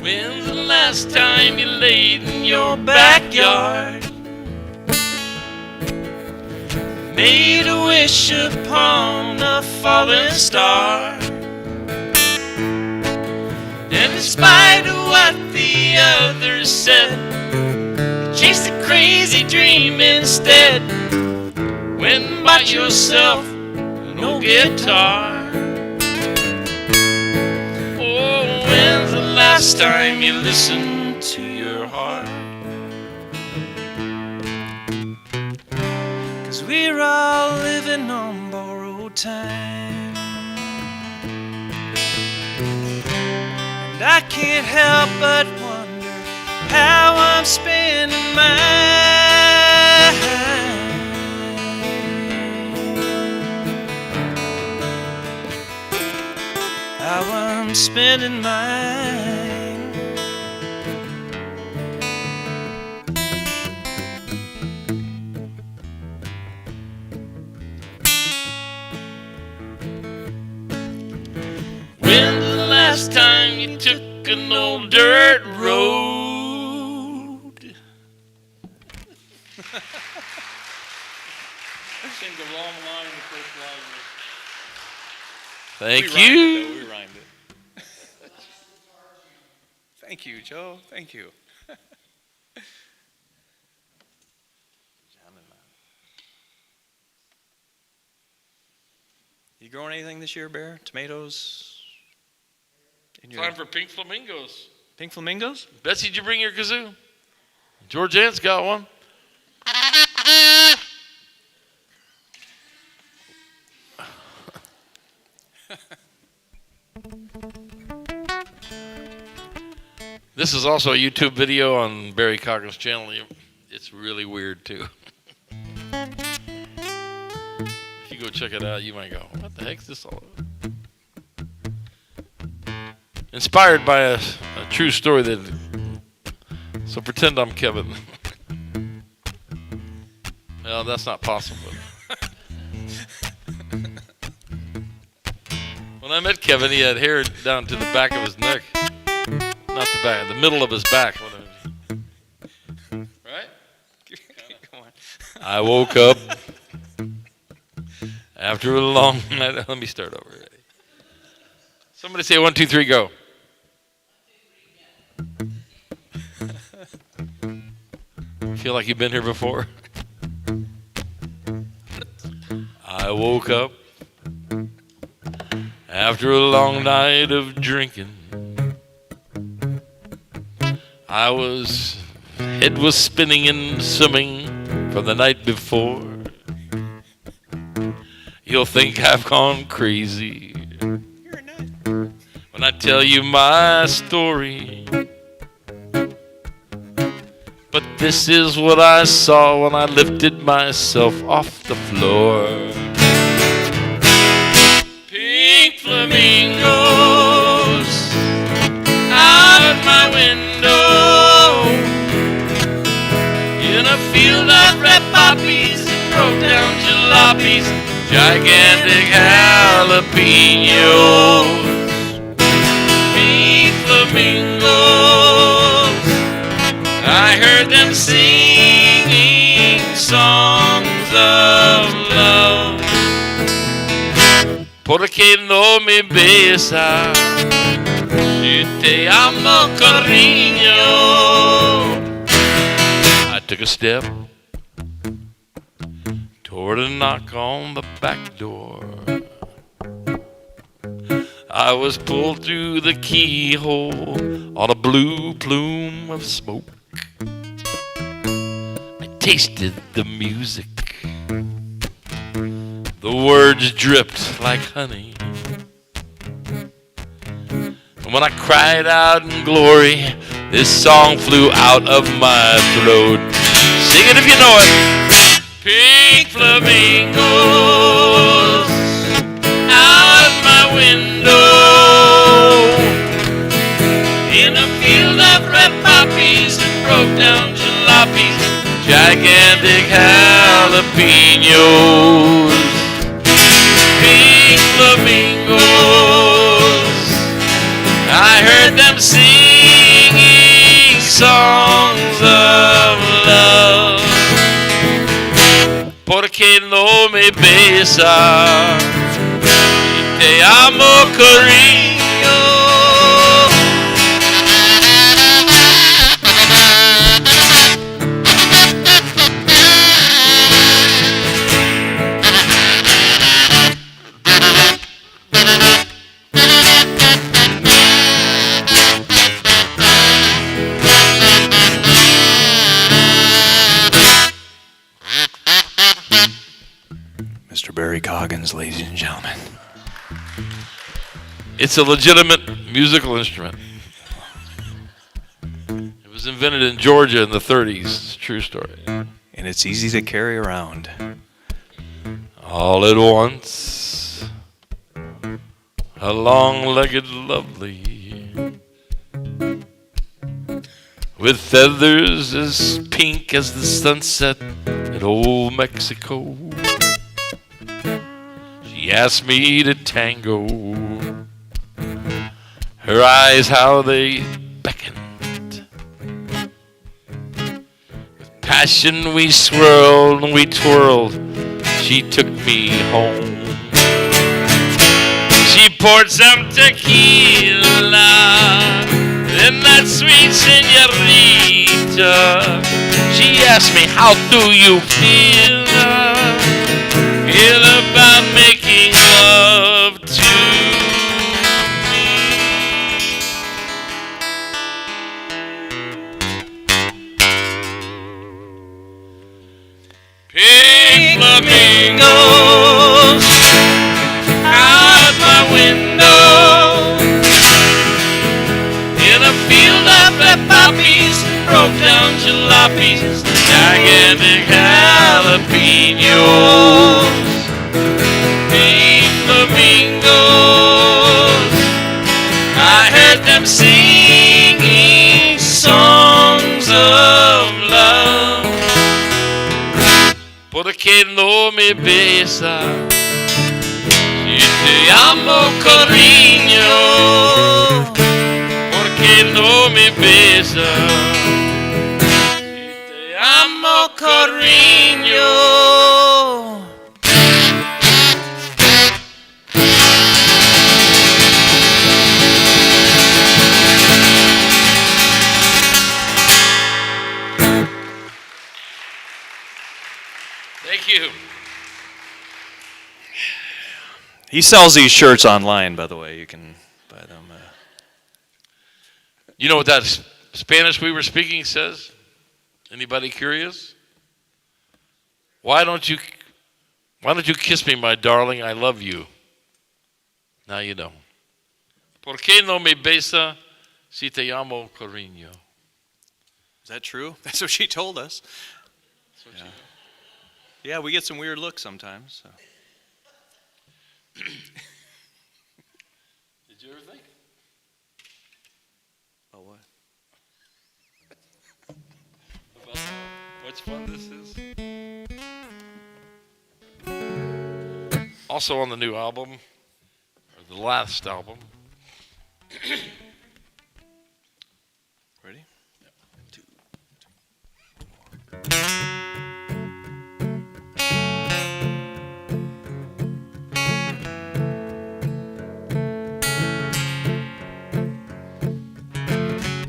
When's the last time you laid in your backyard, made a wish upon a falling star? And in spite of what the others said, chase a crazy dream instead. Went and bought yourself an old guitar. Oh, when's the last time you listened to your heart? 'Cause we're all living on borrowed time, and I can't help but wonder how I'm spending mine. how I'm spending mine. When's the last time you took an old dirt road? Sing the long line, the first line. Thank We you. rhymed it, though. We rhymed it. Thank you, Joe. Thank you. You growing anything this year, Bear? Tomatoes? In your Time for pink flamingos. pink flamingos? Betsy, did you bring your kazoo? George Ant's got one. This is also a YouTube video on Barry Coggins' channel. It's really weird, too. If you go check it out, you might go, what the heck's this all about? Inspired by a true story that... So pretend I'm Kevin. Well, that's not possible. When I met Kevin, he had hair down to the back of his neck. Not the back, the middle of his back. Right? Come on. I woke up after a long night. Let me start over. Ready? Somebody say 1, 2, 3, go. Feel like you've been here before? I woke up after a long night of drinking. Head was spinning and swimming from the night before. You'll think I've gone crazy when I tell you my story. But this is what I saw when I lifted myself off the floor. Pink flamingos out my window, in a field of red poppies and broke down jalopies, gigantic jalapenos. Pink flamingos, I heard them singing songs of love. Porque no me besa, si te amo cariño. I took a step toward a knock on the back door. I was pulled through the keyhole on a blue plume of smoke. I tasted the music. The words dripped like honey. And when I cried out in glory, this song flew out of my throat. Sing it if you know it. Pink flamingos out my window, in a field of red poppies and broke down jalopies, gigantic jalapenos. Pink flamingos, I heard them singing songs of love. Porque no me besa, te amo cariño. Mr. Barry Coggins, ladies and gentlemen. It's a legitimate musical instrument. It was invented in Georgia in the 30s. It's a true story. And it's easy to carry around. All at once, a long-legged lovely, with feathers as pink as the sunset at old Mexico. She asked me to tango. Her eyes, how they beckoned. With passion we swirled and we twirled. She took me home. She poured some tequila in that sweet señorita. She asked me, how do you feel? Feel about making love to me. Pink flamingos out my window, in a field of red poppies, broke down jalopies, gigantic jalapenos. Pink flamingos, I heard them singing songs of love. Porque no me besa, si te amo cariño. Porque no me besa, si te amo cariño. Thank you. He sells these shirts online, by the way. You can buy them. You know what that Spanish we were speaking says? Anybody curious? Why don't you kiss me, my darling? I love you. Now you know. ¿Por qué no me besa si te amo cariño? Is that true? That's what she told us. Yeah, we get some weird looks sometimes. So. Did you ever think? Oh, what? About how much fun this is? Also on the new album, or the last album. Ready? Yeah. 2, 3.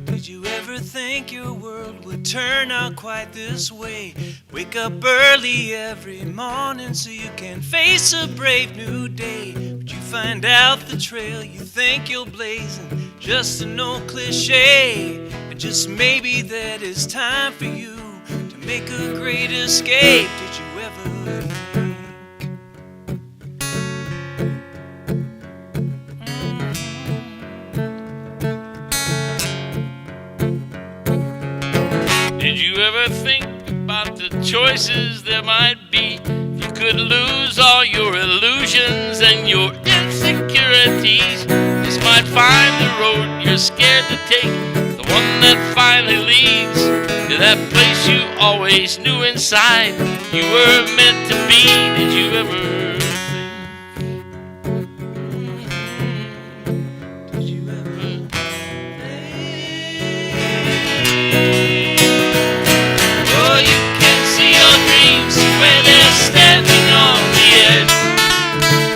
Did you ever think your world would turn out quite this way? Wake up early every morning so you can face a brave new day. But you find out the trail you think you're blazing, just an old cliche. And just maybe that it's time for you to make a great escape. Did you ever think? Did you ever think about the choices there might be? If you could lose all your illusions and your insecurities, this might find the road you're scared to take, the one that finally leads to that place you always knew inside you were meant to be. Did you ever think? Did you ever Oh, you can see your dreams when they're standing on the edge.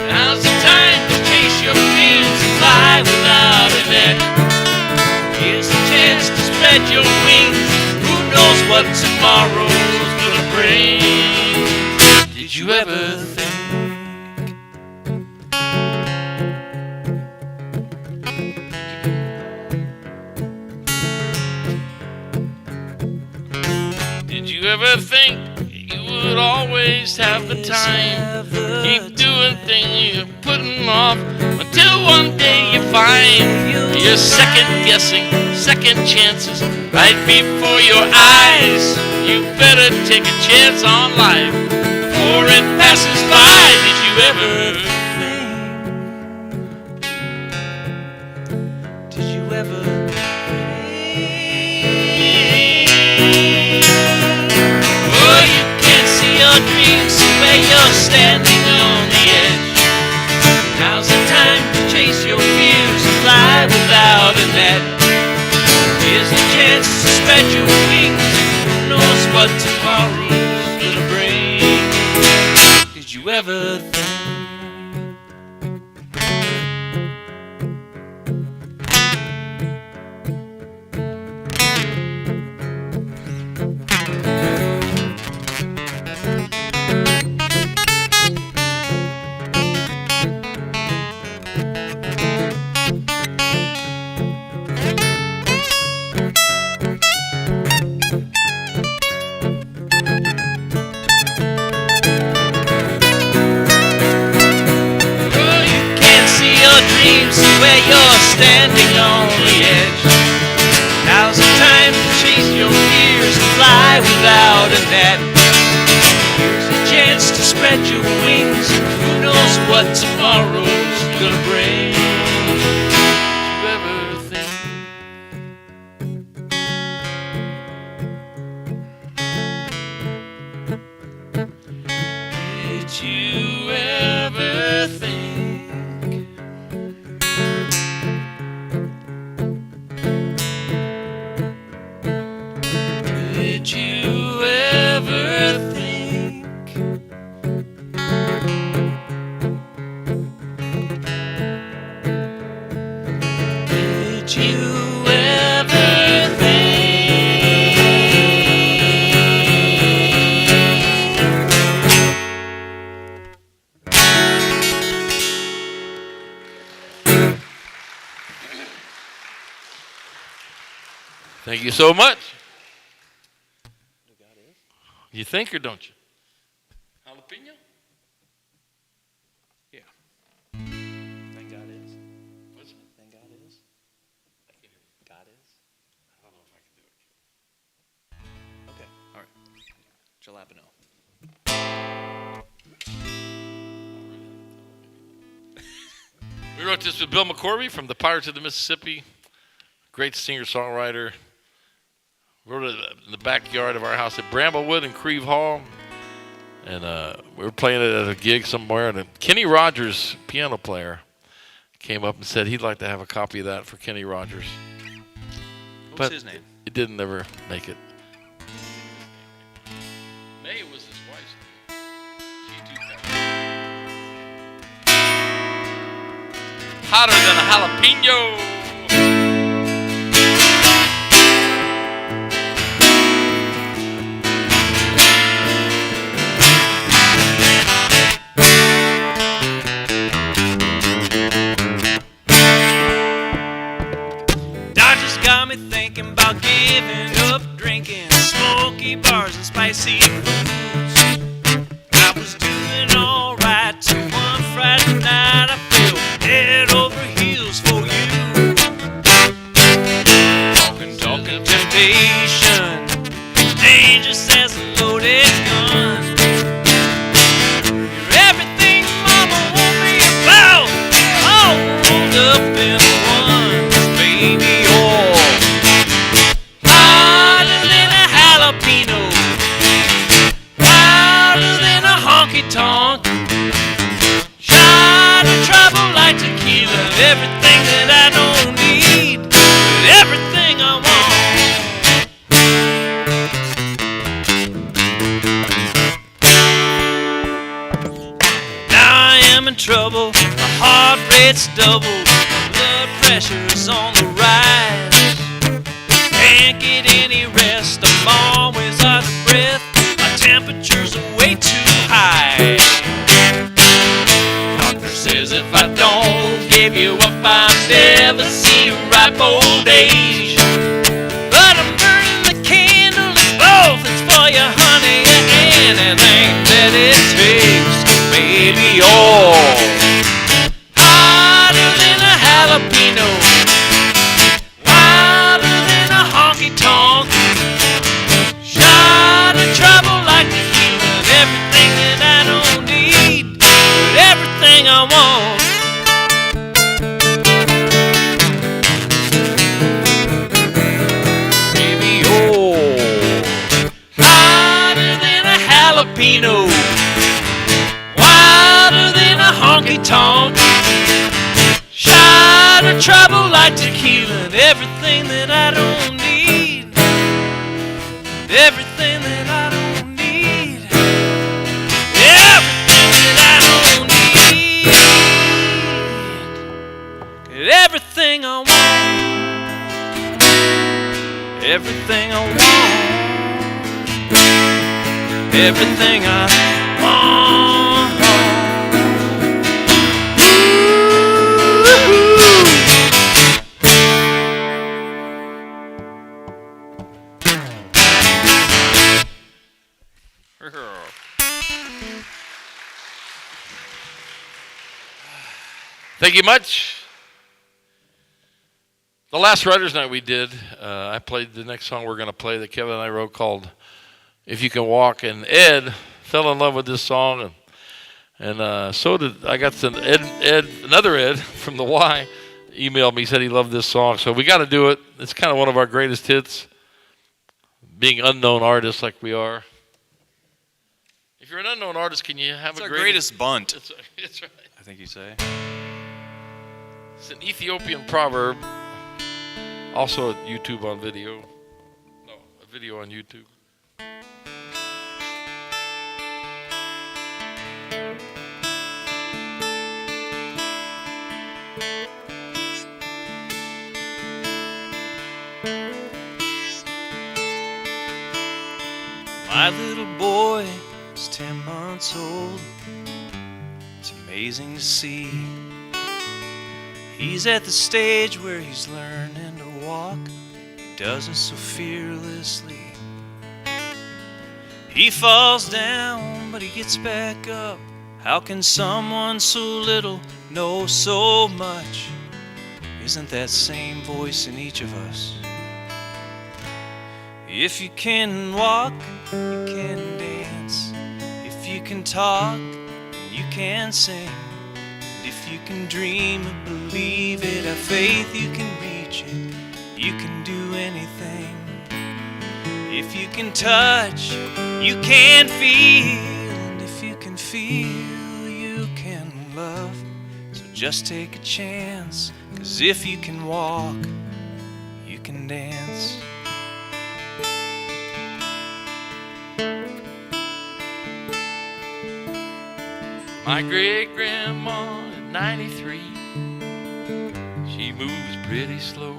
Now's the time to chase your fears and fly without a net. Here's the chance to spread your wings. Who knows what tomorrow's gonna bring? Did you ever think? Did you ever think you would always have the time? Keep doing things you're putting off until one day you find you're second guessing, second chances right before your eyes. You better take a chance on life before it passes by. Did you ever think? ever Oh, you can't see your dreams where you're standing on the edge. Now's the time to chase your fears and fly without a net. Here's the chance to spread your wings. Who knows what tomorrow's gonna bring? Did you ever think where you're standing on the edge? Now's the time to chase your fears and fly without a net. Here's a chance to spread your wings. Who knows what tomorrow's gonna bring? Did you ever think? Did you ever think? Did you ever think? Did you ever Thank you so much. You think or don't you? Jalapeno? Yeah. Thank God is. What's it? Thank God is. I can't hear you. God is. I don't know if I can do it. Okay. All right. Jalapeno. We wrote this with Bill McCorvey from the Pirates of the Mississippi. Great singer-songwriter. Wrote it in the backyard of our house at Bramblewood in Creve Hall. And we were playing it at a gig somewhere. And Kenny Rogers, piano player, came up and said he'd like to have a copy of that for Kenny Rogers. What's his name? It didn't ever make it. May was his wife's name. She too passed. Hotter than a jalapeno. Got me thinking about giving up drinking smoky bars and spicy foods. I was doing all right till one Friday night I fell head over heels for you. Talking temptation, dangerous as a loaded gun. You're everything mama won't be about, all rolled up in one, baby. Tonk, shot of trouble like tequila. Everything that I don't need, everything I want. Now I am in trouble. My heart rate's double. My blood pressure's on the rise. Can't get any rest. I'm always out of breath. My temperature's way too high. Doctor says if I don't give you up, I'll never see a ripe old age. But I'm burning the candle, it's both. It's for you, honey, and anything that it takes. Baby, you're hotter than a jalapeno. tonk. Shot of trouble like tequila, and everything that I don't need. Everything that I don't need. Everything that I don't need. Everything I want. Everything I want. Everything I want. Thank you much. The last writers' night we did, I played the next song we're going to play that Kevin and I wrote called "If You Can Walk," and Ed fell in love with this song, and so did I. Got some another Ed from the Y emailed me, said he loved this song, so we got to do it. It's kind of one of our greatest hits, being unknown artists like we are. If you're an unknown artist, can you have It's a our greatest bunt, That's right. I think you say. It's an Ethiopian proverb. Also at YouTube on video. No, a video on YouTube. My little boy is 10 months old. It's amazing to see. He's at the stage where he's learning to walk. He does it so fearlessly. He falls down, but he gets back up. How can someone so little know so much? Isn't that same voice in each of us? If you can walk, you can dance. If you can talk, you can sing. And if you can dream and believe it, have faith, you can reach it. You can do anything. If you can touch, you can feel. And if you can feel, you can love. So just take a chance, 'cause if you can walk, you can dance. My great-grandma at 93, she moves pretty slow.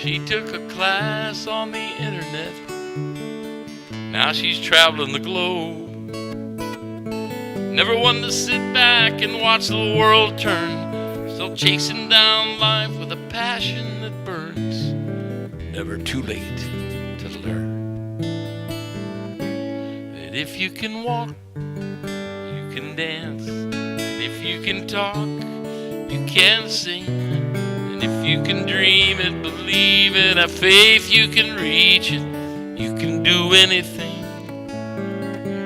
She took a class on the internet, now she's traveling the globe. Never one to sit back and watch the world turn, still chasing down life with a passion that burns. Never too late to learn that if you can walk, you can dance. And if you can talk, you can sing. And if you can dream it, believe it, have faith, you can reach it. You can do anything.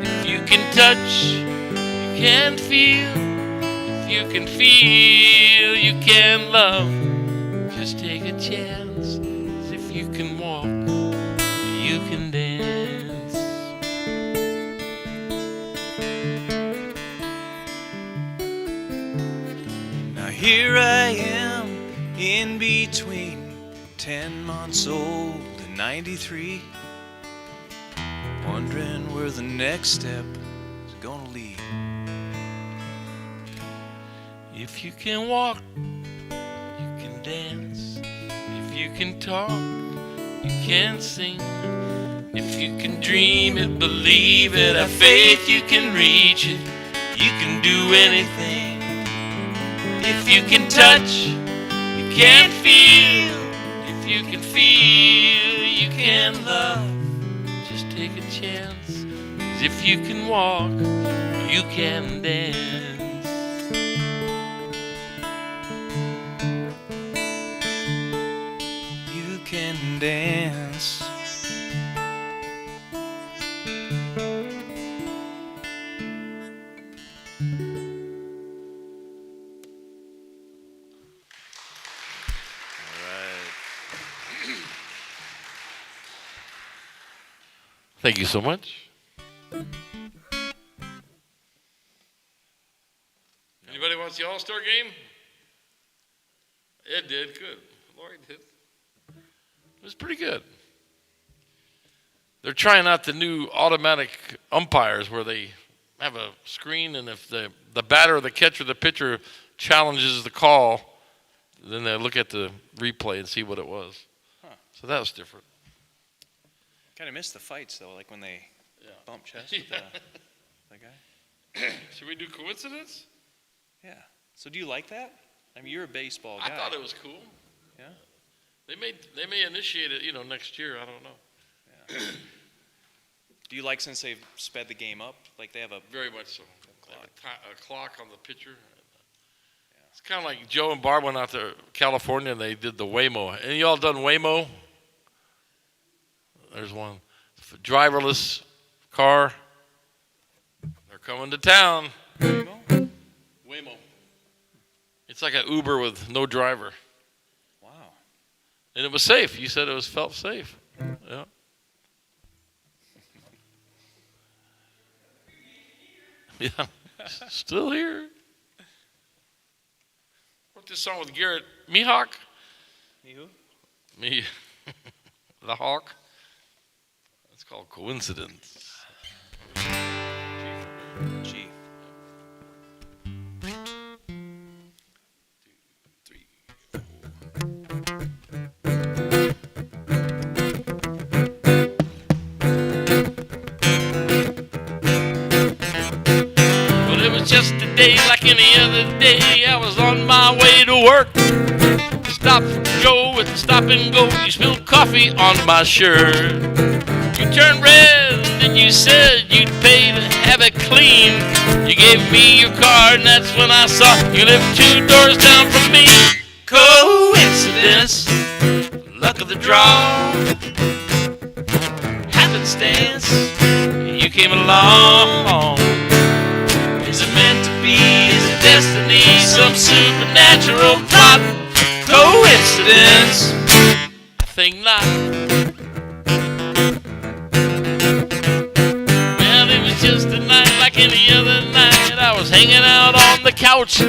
If you can touch, you can feel. If you can feel, you can love. Just take a chance. 'Cause if you can walk, you can dance. Now here I am in between 10 months old and 93, wondering where the next step is gonna lead. If you can walk, you can dance. If you can talk, you can sing. If you can dream it, believe it, have faith, you can reach it. You can do anything. If you can touch, you can feel. If you can feel, you can love. Just take a chance. 'Cause if you can walk, you can dance. You can dance. Thank you so much. announce the All-Star game? Ed did. Good. Lori did. It was pretty good. They're trying out the new automatic umpires where they have a screen, and if the batter or the catcher or the pitcher challenges the call, then they look at the replay and see what it was. Huh. So that was different. Kind of missed the fights, though, like when they bump chest with the guy. Should we do coincidence? Yeah. So do you like that? I mean, you're a baseball guy. I thought it was cool. Yeah? They may initiate it, next year. I don't know. Yeah. Do you like, since they've sped the game up, like they have a... Very much so. Clock. A clock on the pitcher. It's kind of like Joe and Barb went out to California and they did the Waymo. Any of y'all done Waymo? There's one. Driverless car. They're coming to town. Waymo? Waymo. It's like an Uber with no driver. Wow. And it was safe. You said it felt safe. Yeah. Yeah. Still here. Wrote this song with Garrett Mihawk. Me who? Me. The Hawk. It's called Coincidence. Chief. Just a day like any other day, I was on my way to work. Stopped for Joe at the stop and go. You spilled coffee on my shirt. You turned red and then you said you'd pay to have it clean. You gave me your card and that's when I saw you lived 2 doors down from me. Coincidence, luck of the draw, happenstance, you came along. Is it meant to be? Is it destiny? Some supernatural plot? Coincidence? I think not. Well, it was just a night like any other night. I was hanging out on the couch. A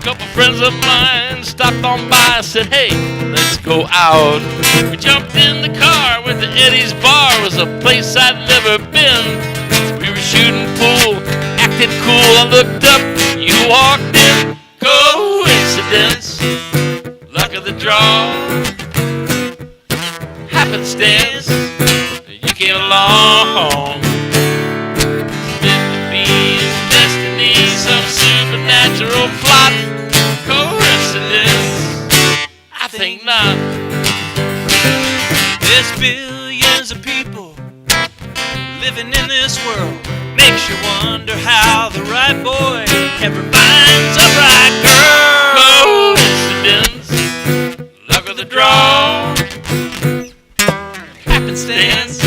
couple friends of mine stopped on by and said, hey, let's go out. We jumped in the car, went to Eddie's Bar. It was a place I'd never been. We were shooting pool, acted cool. I looked up, you walked in. Coincidence, luck of the draw, happenstance, you came along. Meant to be destiny, some supernatural plot. Coincidence, I think not. There's billions of people living in this world. Makes you wonder how the right boy ever finds a right girl. Coincidence, luck of the draw, Happenstance,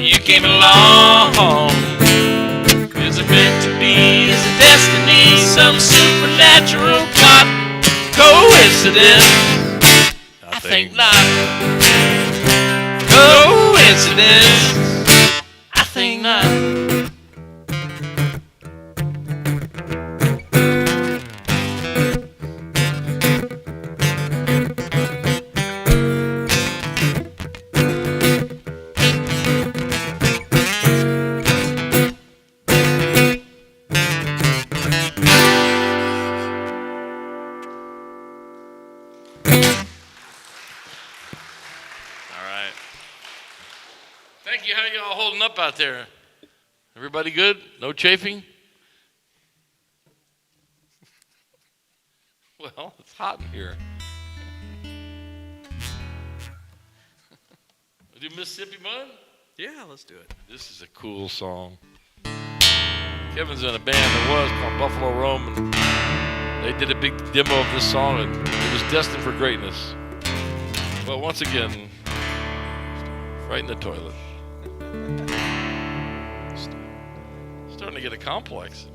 you came along. is it meant to be? Is it destiny? Some supernatural plot? Coincidence? I think not. Coincidence? I think not. Thank you. How you all holding up out there? Everybody good? No chafing? Well, it's hot in here. We do Mississippi Mud? Yeah, let's do it. This is a cool song. Kevin's in a band that was called Buffalo Rome, and they did a big demo of this song, and it was destined for greatness. But once again, right in the toilet. Starting to get a complex.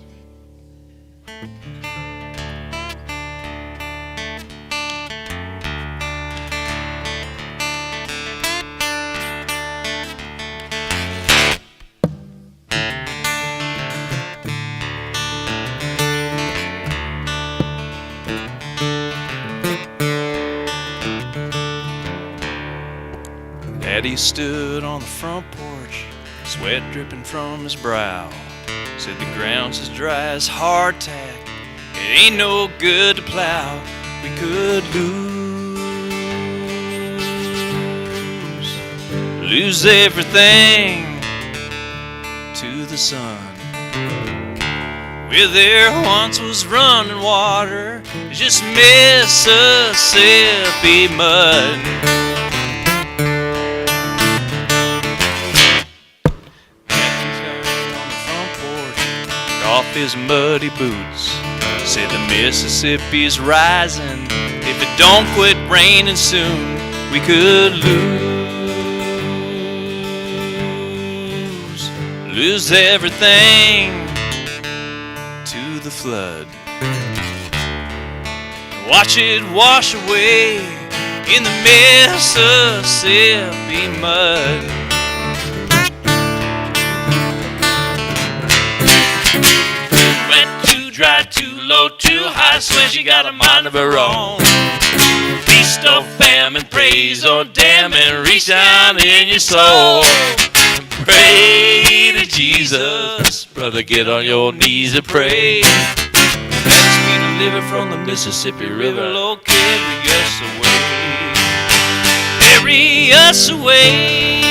Daddy stood on the front porch, sweat dripping from his brow. Said the ground's as dry as hardtack, it ain't no good to plow. We could lose everything to the sun. Where there once was running water, it's just Mississippi mud. Off his muddy boots, said the Mississippi's rising. If it don't quit raining soon, we could lose everything to the flood. Watch it wash away in the Mississippi mud. Dry, too low, too high, swear she got a mind of her own. Feast or famine, praise or damn, and reach down in your soul. Pray to Jesus, brother, get on your knees and pray. Let's be delivered from the Mississippi River, Lord, carry us away. Carry us away.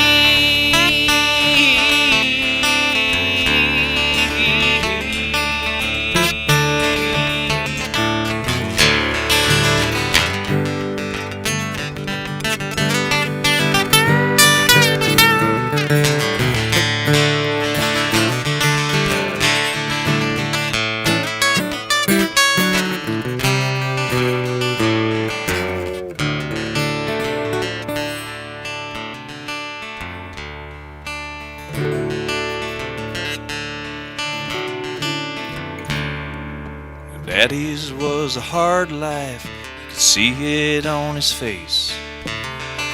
Daddy's was a hard life, you could see it on his face.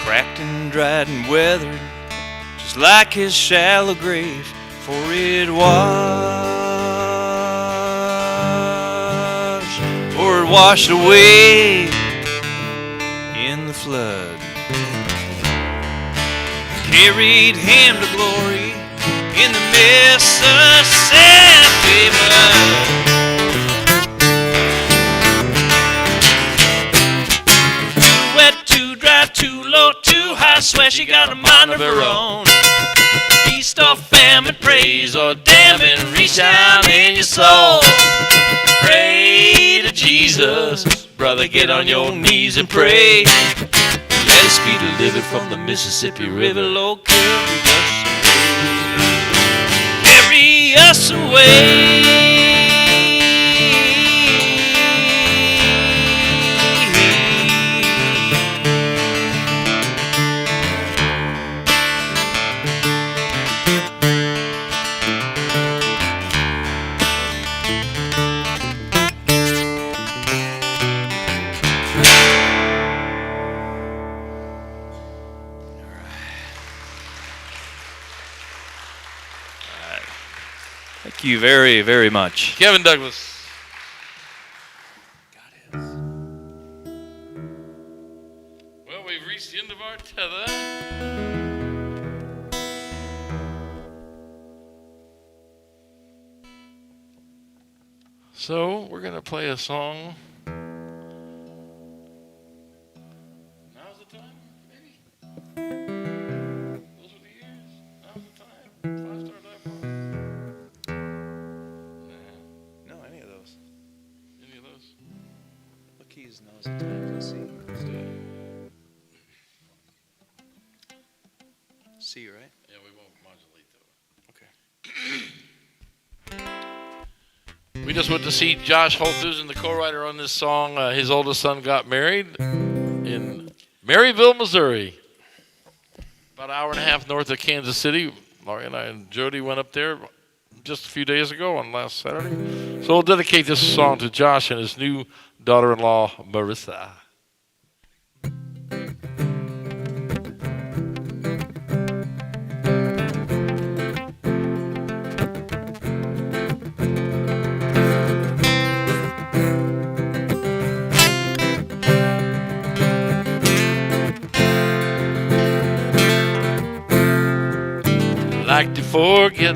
Cracked and dried and weathered, just like his shallow grave. For it washed away in the flood. Carried him to glory in the Mississippi mud. Too low, too high, swear she got a mind of her own. Feast or famine, praise or damn, and reach down in your soul. Pray to Jesus, brother, get on your knees and pray. Let us be delivered from the Mississippi River, Lord, carry us away. Thank you very, very much. Kevin Douglas. Well, we've reached the end of our tether. So we're going to play a song. Now's the time, maybe? Those were the years. Now's the time. 5-star dive bar. No, any of those. Any of those? What keys now's the time? Let's see. C, right? Yeah, we won't modulate though. Okay. We just went to see Josh Holthus, the co-writer on this song. His oldest son got married in Maryville, Missouri, about an hour and a half north of Kansas City. Laurie and I and Jody went up there just a few days ago on last Saturday. So we'll dedicate this song to Josh and his new daughter-in-law, Marissa. like to forget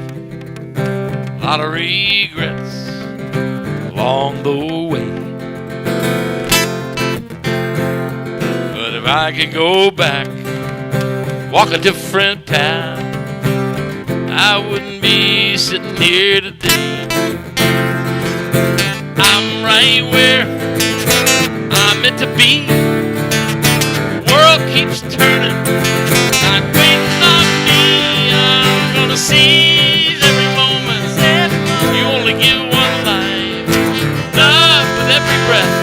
a lot of regrets along the way. But if I could go back, walk a different path, I wouldn't be sitting here today. I'm right where I'm meant to be. The world keeps turning, not waiting on me. I'm gonna seize every moment. You only get one life, love with every breath.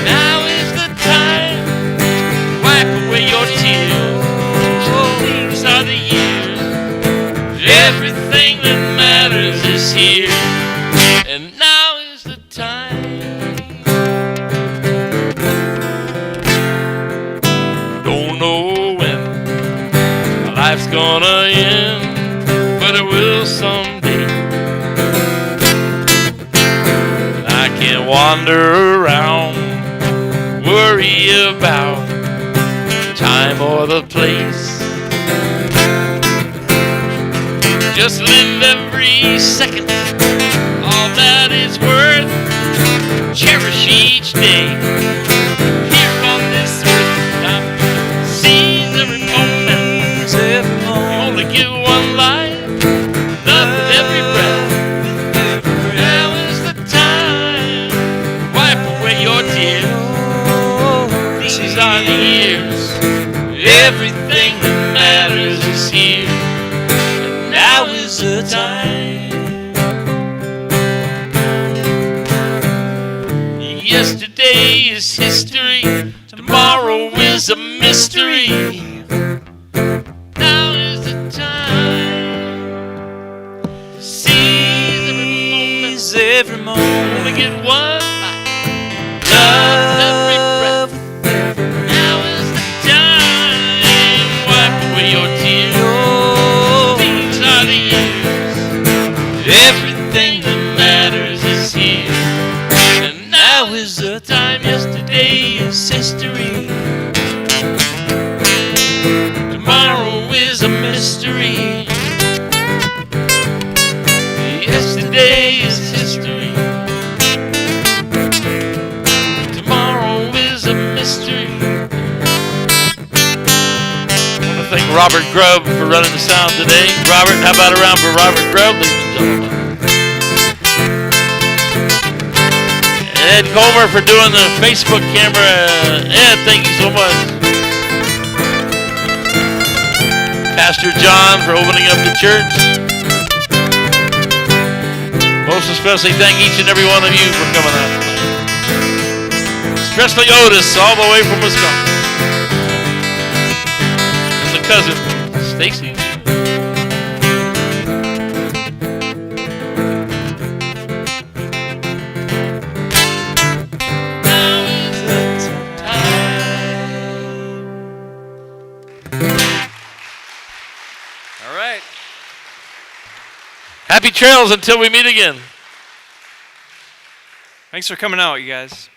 Now is the time. Wipe away your tears. These are the years. Everything that matters is here, and now is the time. Don't know when my life's gonna end, but it will someday. And I can't wander around, worry about time or the place. Just live every second, all that is worth. Cherish each day here on this earth. I'm seize every moment. You only get one life, love with every breath. Now is the time. Wipe away your tears. These are the years. Everything that matters is here. Now is the time. Yesterday is history. Tomorrow is a mystery. Now is the time. Seize every moment. Only get one life. Love every breath. Now is the time. Wipe away your tears. Everything that matters is here, and now is the time. Yesterday is history. Tomorrow is a mystery. Yesterday is history. Tomorrow is a mystery. I want to thank Robert Grubb for running the sound today. Robert, how about a round for Robert Grubb, ladies and gentlemen? Ed Comer for doing the Facebook camera. Ed, thank you so much. Pastor John for opening up the church. Most especially thank each and every one of you for coming out tonight. Especially Otis, all the way from Wisconsin. And the cousin, Stacy. Happy trails until we meet again. Thanks for coming out, you guys.